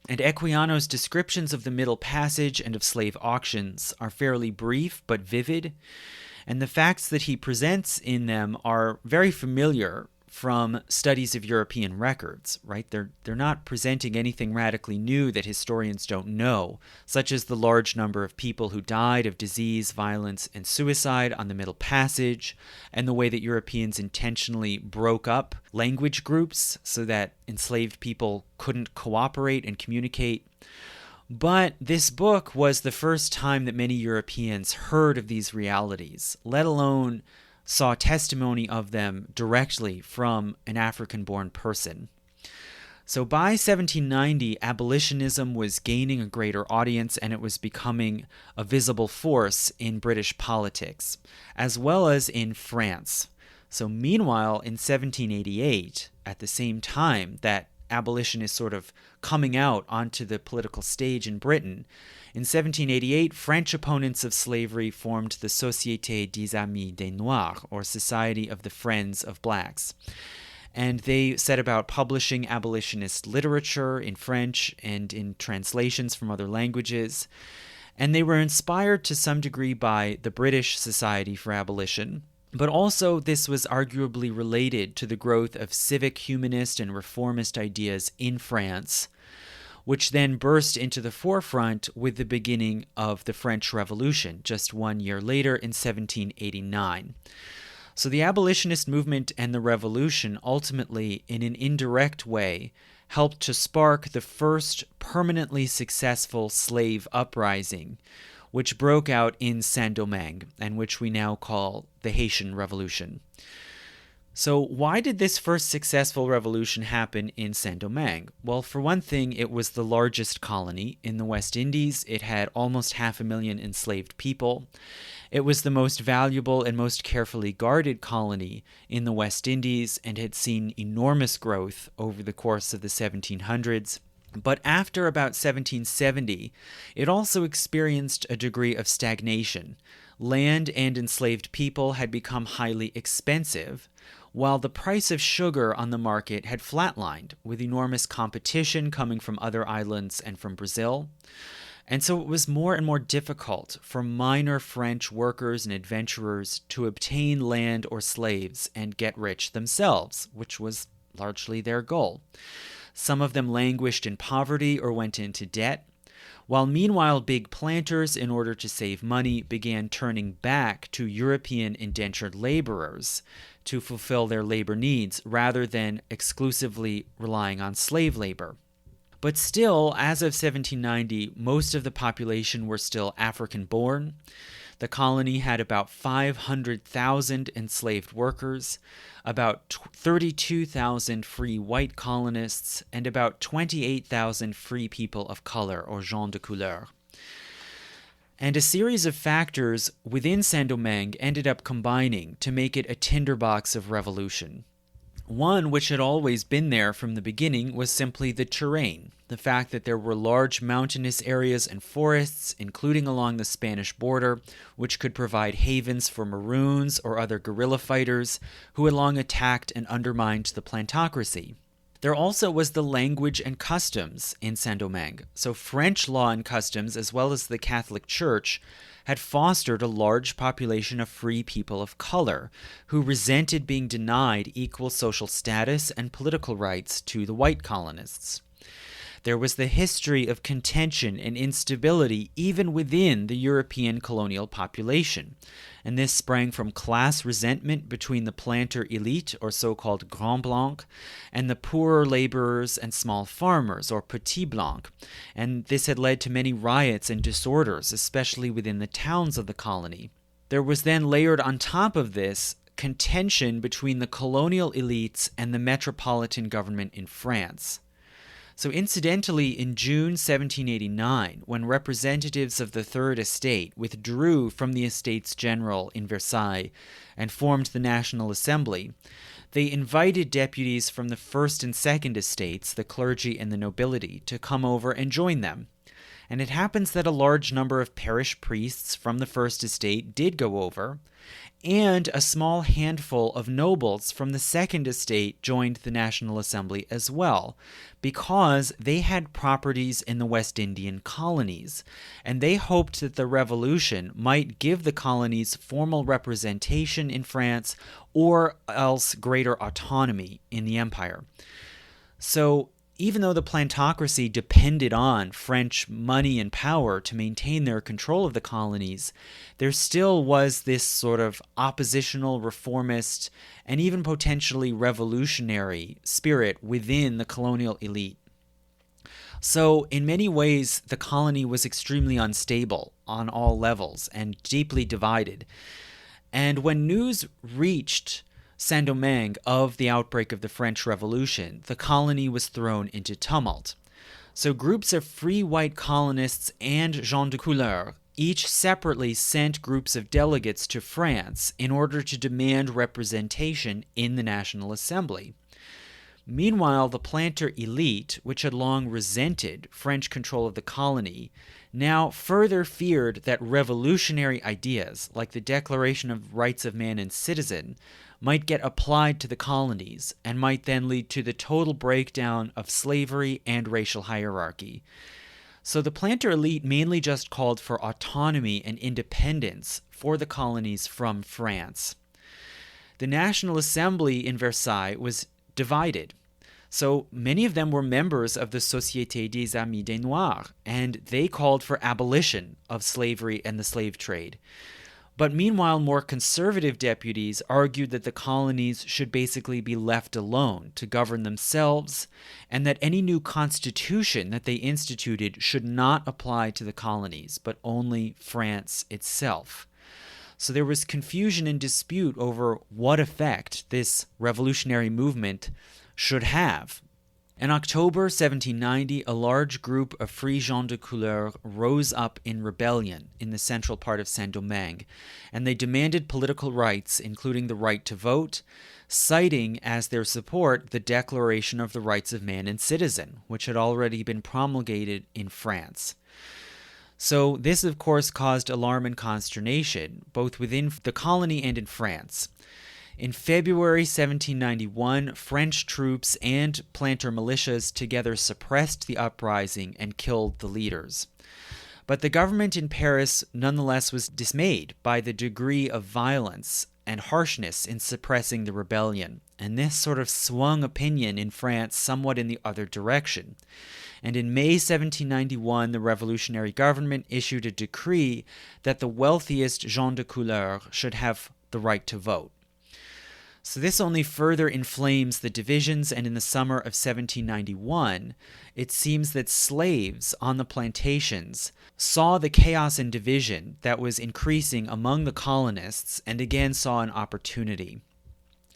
Speaker 1: And Equiano's descriptions of the Middle Passage and of slave auctions are fairly brief but vivid, and the facts that he presents in them are very familiar from studies of European records, right? They're not presenting anything radically new that historians don't know, such as the large number of people who died of disease, violence, and suicide on the Middle Passage, and the way that Europeans intentionally broke up language groups so that enslaved people couldn't cooperate and communicate. But this book was the first time that many Europeans heard of these realities, let alone saw testimony of them directly from an African-born person. So by 1790, abolitionism was gaining a greater audience, and it was becoming a visible force in British politics, as well as in France. So meanwhile, in 1788, at the same time that abolition is sort of coming out onto the political stage in Britain, in 1788, French opponents of slavery formed the Société des Amis des Noirs, or Society of the Friends of Blacks. And they set about publishing abolitionist literature in French and in translations from other languages. And they were inspired to some degree by the British Society for Abolition. But also, this was arguably related to the growth of civic humanist and reformist ideas in France, which then burst into the forefront with the beginning of the French Revolution, just 1 year later in 1789. So the abolitionist movement and the revolution ultimately, in an indirect way, helped to spark the first permanently successful slave uprising, which broke out in Saint Domingue, and which we now call the Haitian Revolution. So why did this first successful revolution happen in Saint Domingue? Well, for one thing, it was the largest colony in the West Indies. It had almost 500,000 enslaved people. It was the most valuable and most carefully guarded colony in the West Indies and had seen enormous growth over the course of the 1700s. But after about 1770, it also experienced a degree of stagnation. Land and enslaved people had become highly expensive, while the price of sugar on the market had flatlined, with enormous competition coming from other islands and from Brazil. And so it was more and more difficult for minor French workers and adventurers to obtain land or slaves and get rich themselves, which was largely their goal. Some of them languished in poverty or went into debt, while meanwhile big planters, in order to save money, began turning back to European indentured laborers to fulfill their labor needs rather than exclusively relying on slave labor. But still, as of 1790, most of the population were still African-born. The colony had about 500,000 enslaved workers, about 32,000 free white colonists, and about 28,000 free people of color, or gens de couleur. And a series of factors within Saint Domingue ended up combining to make it a tinderbox of revolution. One, which had always been there from the beginning, was simply the terrain. The fact that there were large mountainous areas and forests, including along the Spanish border, which could provide havens for Maroons or other guerrilla fighters who had long attacked and undermined the plantocracy. There also was the language and customs in Saint Domingue. So French law and customs, as well as the Catholic Church, had fostered a large population of free people of color who resented being denied equal social status and political rights to the white colonists. There was the history of contention and instability even within the European colonial population, and this sprang from class resentment between the planter elite, or so-called Grand Blanc, and the poorer laborers and small farmers, or Petit Blanc, and this had led to many riots and disorders, especially within the towns of the colony. There was then layered on top of this contention between the colonial elites and the metropolitan government in France. So incidentally, in June 1789, when representatives of the Third Estate withdrew from the Estates General in Versailles and formed the National Assembly, they invited deputies from the First and Second Estates, the clergy and the nobility, to come over and join them. And it happens that a large number of parish priests from the First Estate did go over, and a small handful of nobles from the Second Estate joined the National Assembly as well, because they had properties in the West Indian colonies, and they hoped that the revolution might give the colonies formal representation in France or else greater autonomy in the empire. So even though the plantocracy depended on French money and power to maintain their control of the colonies, there still was this sort of oppositional, reformist, and even potentially revolutionary spirit within the colonial elite. So in many ways, the colony was extremely unstable on all levels and deeply divided. And when news reached Saint Domingue of the outbreak of the French Revolution, the colony was thrown into tumult. So groups of free white colonists and gens de couleur each separately sent groups of delegates to France in order to demand representation in the National Assembly. Meanwhile, the planter elite, which had long resented French control of the colony, now further feared that revolutionary ideas, like the Declaration of Rights of Man and Citizen, might get applied to the colonies and might then lead to the total breakdown of slavery and racial hierarchy. So the planter elite mainly just called for autonomy and independence for the colonies from France. The National Assembly in Versailles was divided. So many of them were members of the Société des Amis des Noirs, and they called for abolition of slavery and the slave trade. But meanwhile, more conservative deputies argued that the colonies should basically be left alone to govern themselves, and that any new constitution that they instituted should not apply to the colonies, but only France itself. So there was confusion and dispute over what effect this revolutionary movement should have. In October 1790, a large group of free gens de couleur rose up in rebellion in the central part of Saint Domingue, and they demanded political rights, including the right to vote, citing as their support the Declaration of the Rights of Man and Citizen, which had already been promulgated in France. So this, of course, caused alarm and consternation, both within the colony and in France. In February 1791, French troops and planter militias together suppressed the uprising and killed the leaders. But the government in Paris nonetheless was dismayed by the degree of violence and harshness in suppressing the rebellion, and this sort of swung opinion in France somewhat in the other direction. And in May 1791, the revolutionary government issued a decree that the wealthiest gens de couleur should have the right to vote. So this only further inflames the divisions, and in the summer of 1791, it seems that slaves on the plantations saw the chaos and division that was increasing among the colonists and again saw an opportunity.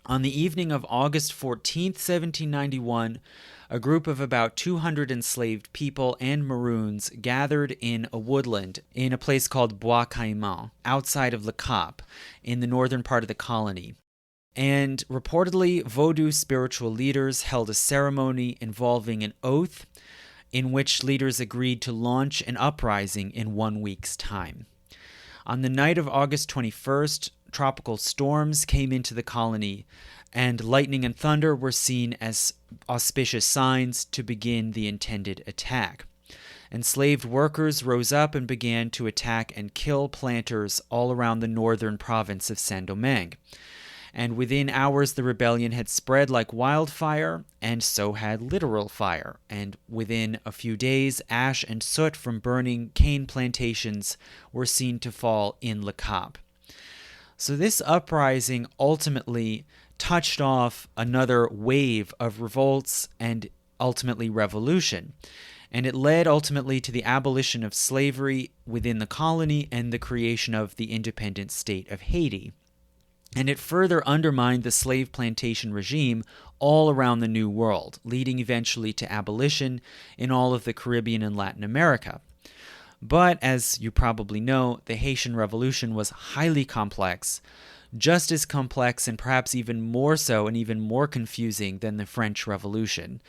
Speaker 1: On the evening of August 14, 1791, a group of about 200 enslaved people and Maroons gathered in a woodland in a place called Bois Caïman, outside of Le Cap, in the northern part of the colony. And reportedly, Vodou spiritual leaders held a ceremony involving an oath in which leaders agreed to launch an uprising in 1 week's time. On the night of August 21st, tropical storms came into the colony, and lightning and thunder were seen as auspicious signs to begin the intended attack. Enslaved workers rose up and began to attack and kill planters all around the northern province of Saint Domingue. And within hours, the rebellion had spread like wildfire, and so had literal fire. And within a few days, ash and soot from burning cane plantations were seen to fall in Le Cap. So this uprising ultimately touched off another wave of revolts and ultimately revolution. And it led ultimately to the abolition of slavery within the colony and the creation of the independent state of Haiti. And it further undermined the slave plantation regime all around the New World, leading eventually to abolition in all of the Caribbean and Latin America. But, as you probably know, the Haitian Revolution was highly complex, just as complex and perhaps even more so and even more confusing than the French Revolution.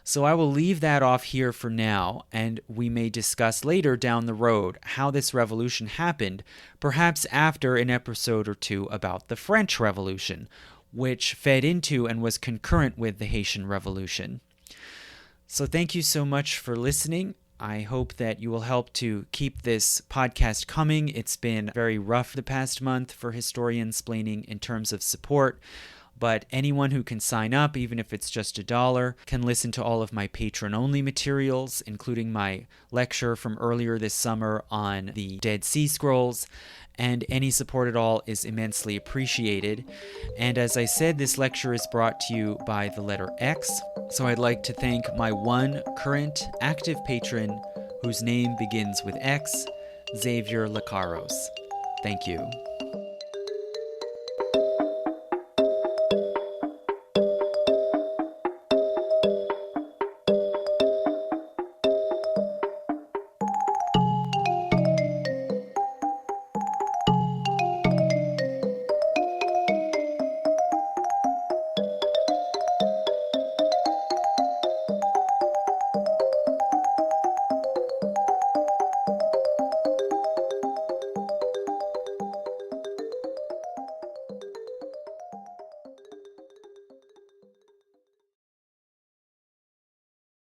Speaker 1: So I will leave that off here for now, and we may discuss later down the road how this revolution happened, perhaps after an episode or two about the French Revolution, which fed into and was concurrent with the Haitian Revolution. So thank you so much for listening. I hope that you will help to keep this podcast coming. It's been very rough the past month for Historiansplaining in terms of support. But anyone who can sign up, even if it's just $1, can listen to all of my patron-only materials, including my lecture from earlier this summer on the Dead Sea Scrolls, and any support at all is immensely appreciated. And as I said, this lecture is brought to you by the letter X, so I'd like to thank my one current active patron whose name begins with X, Xavier Lacaros. Thank you.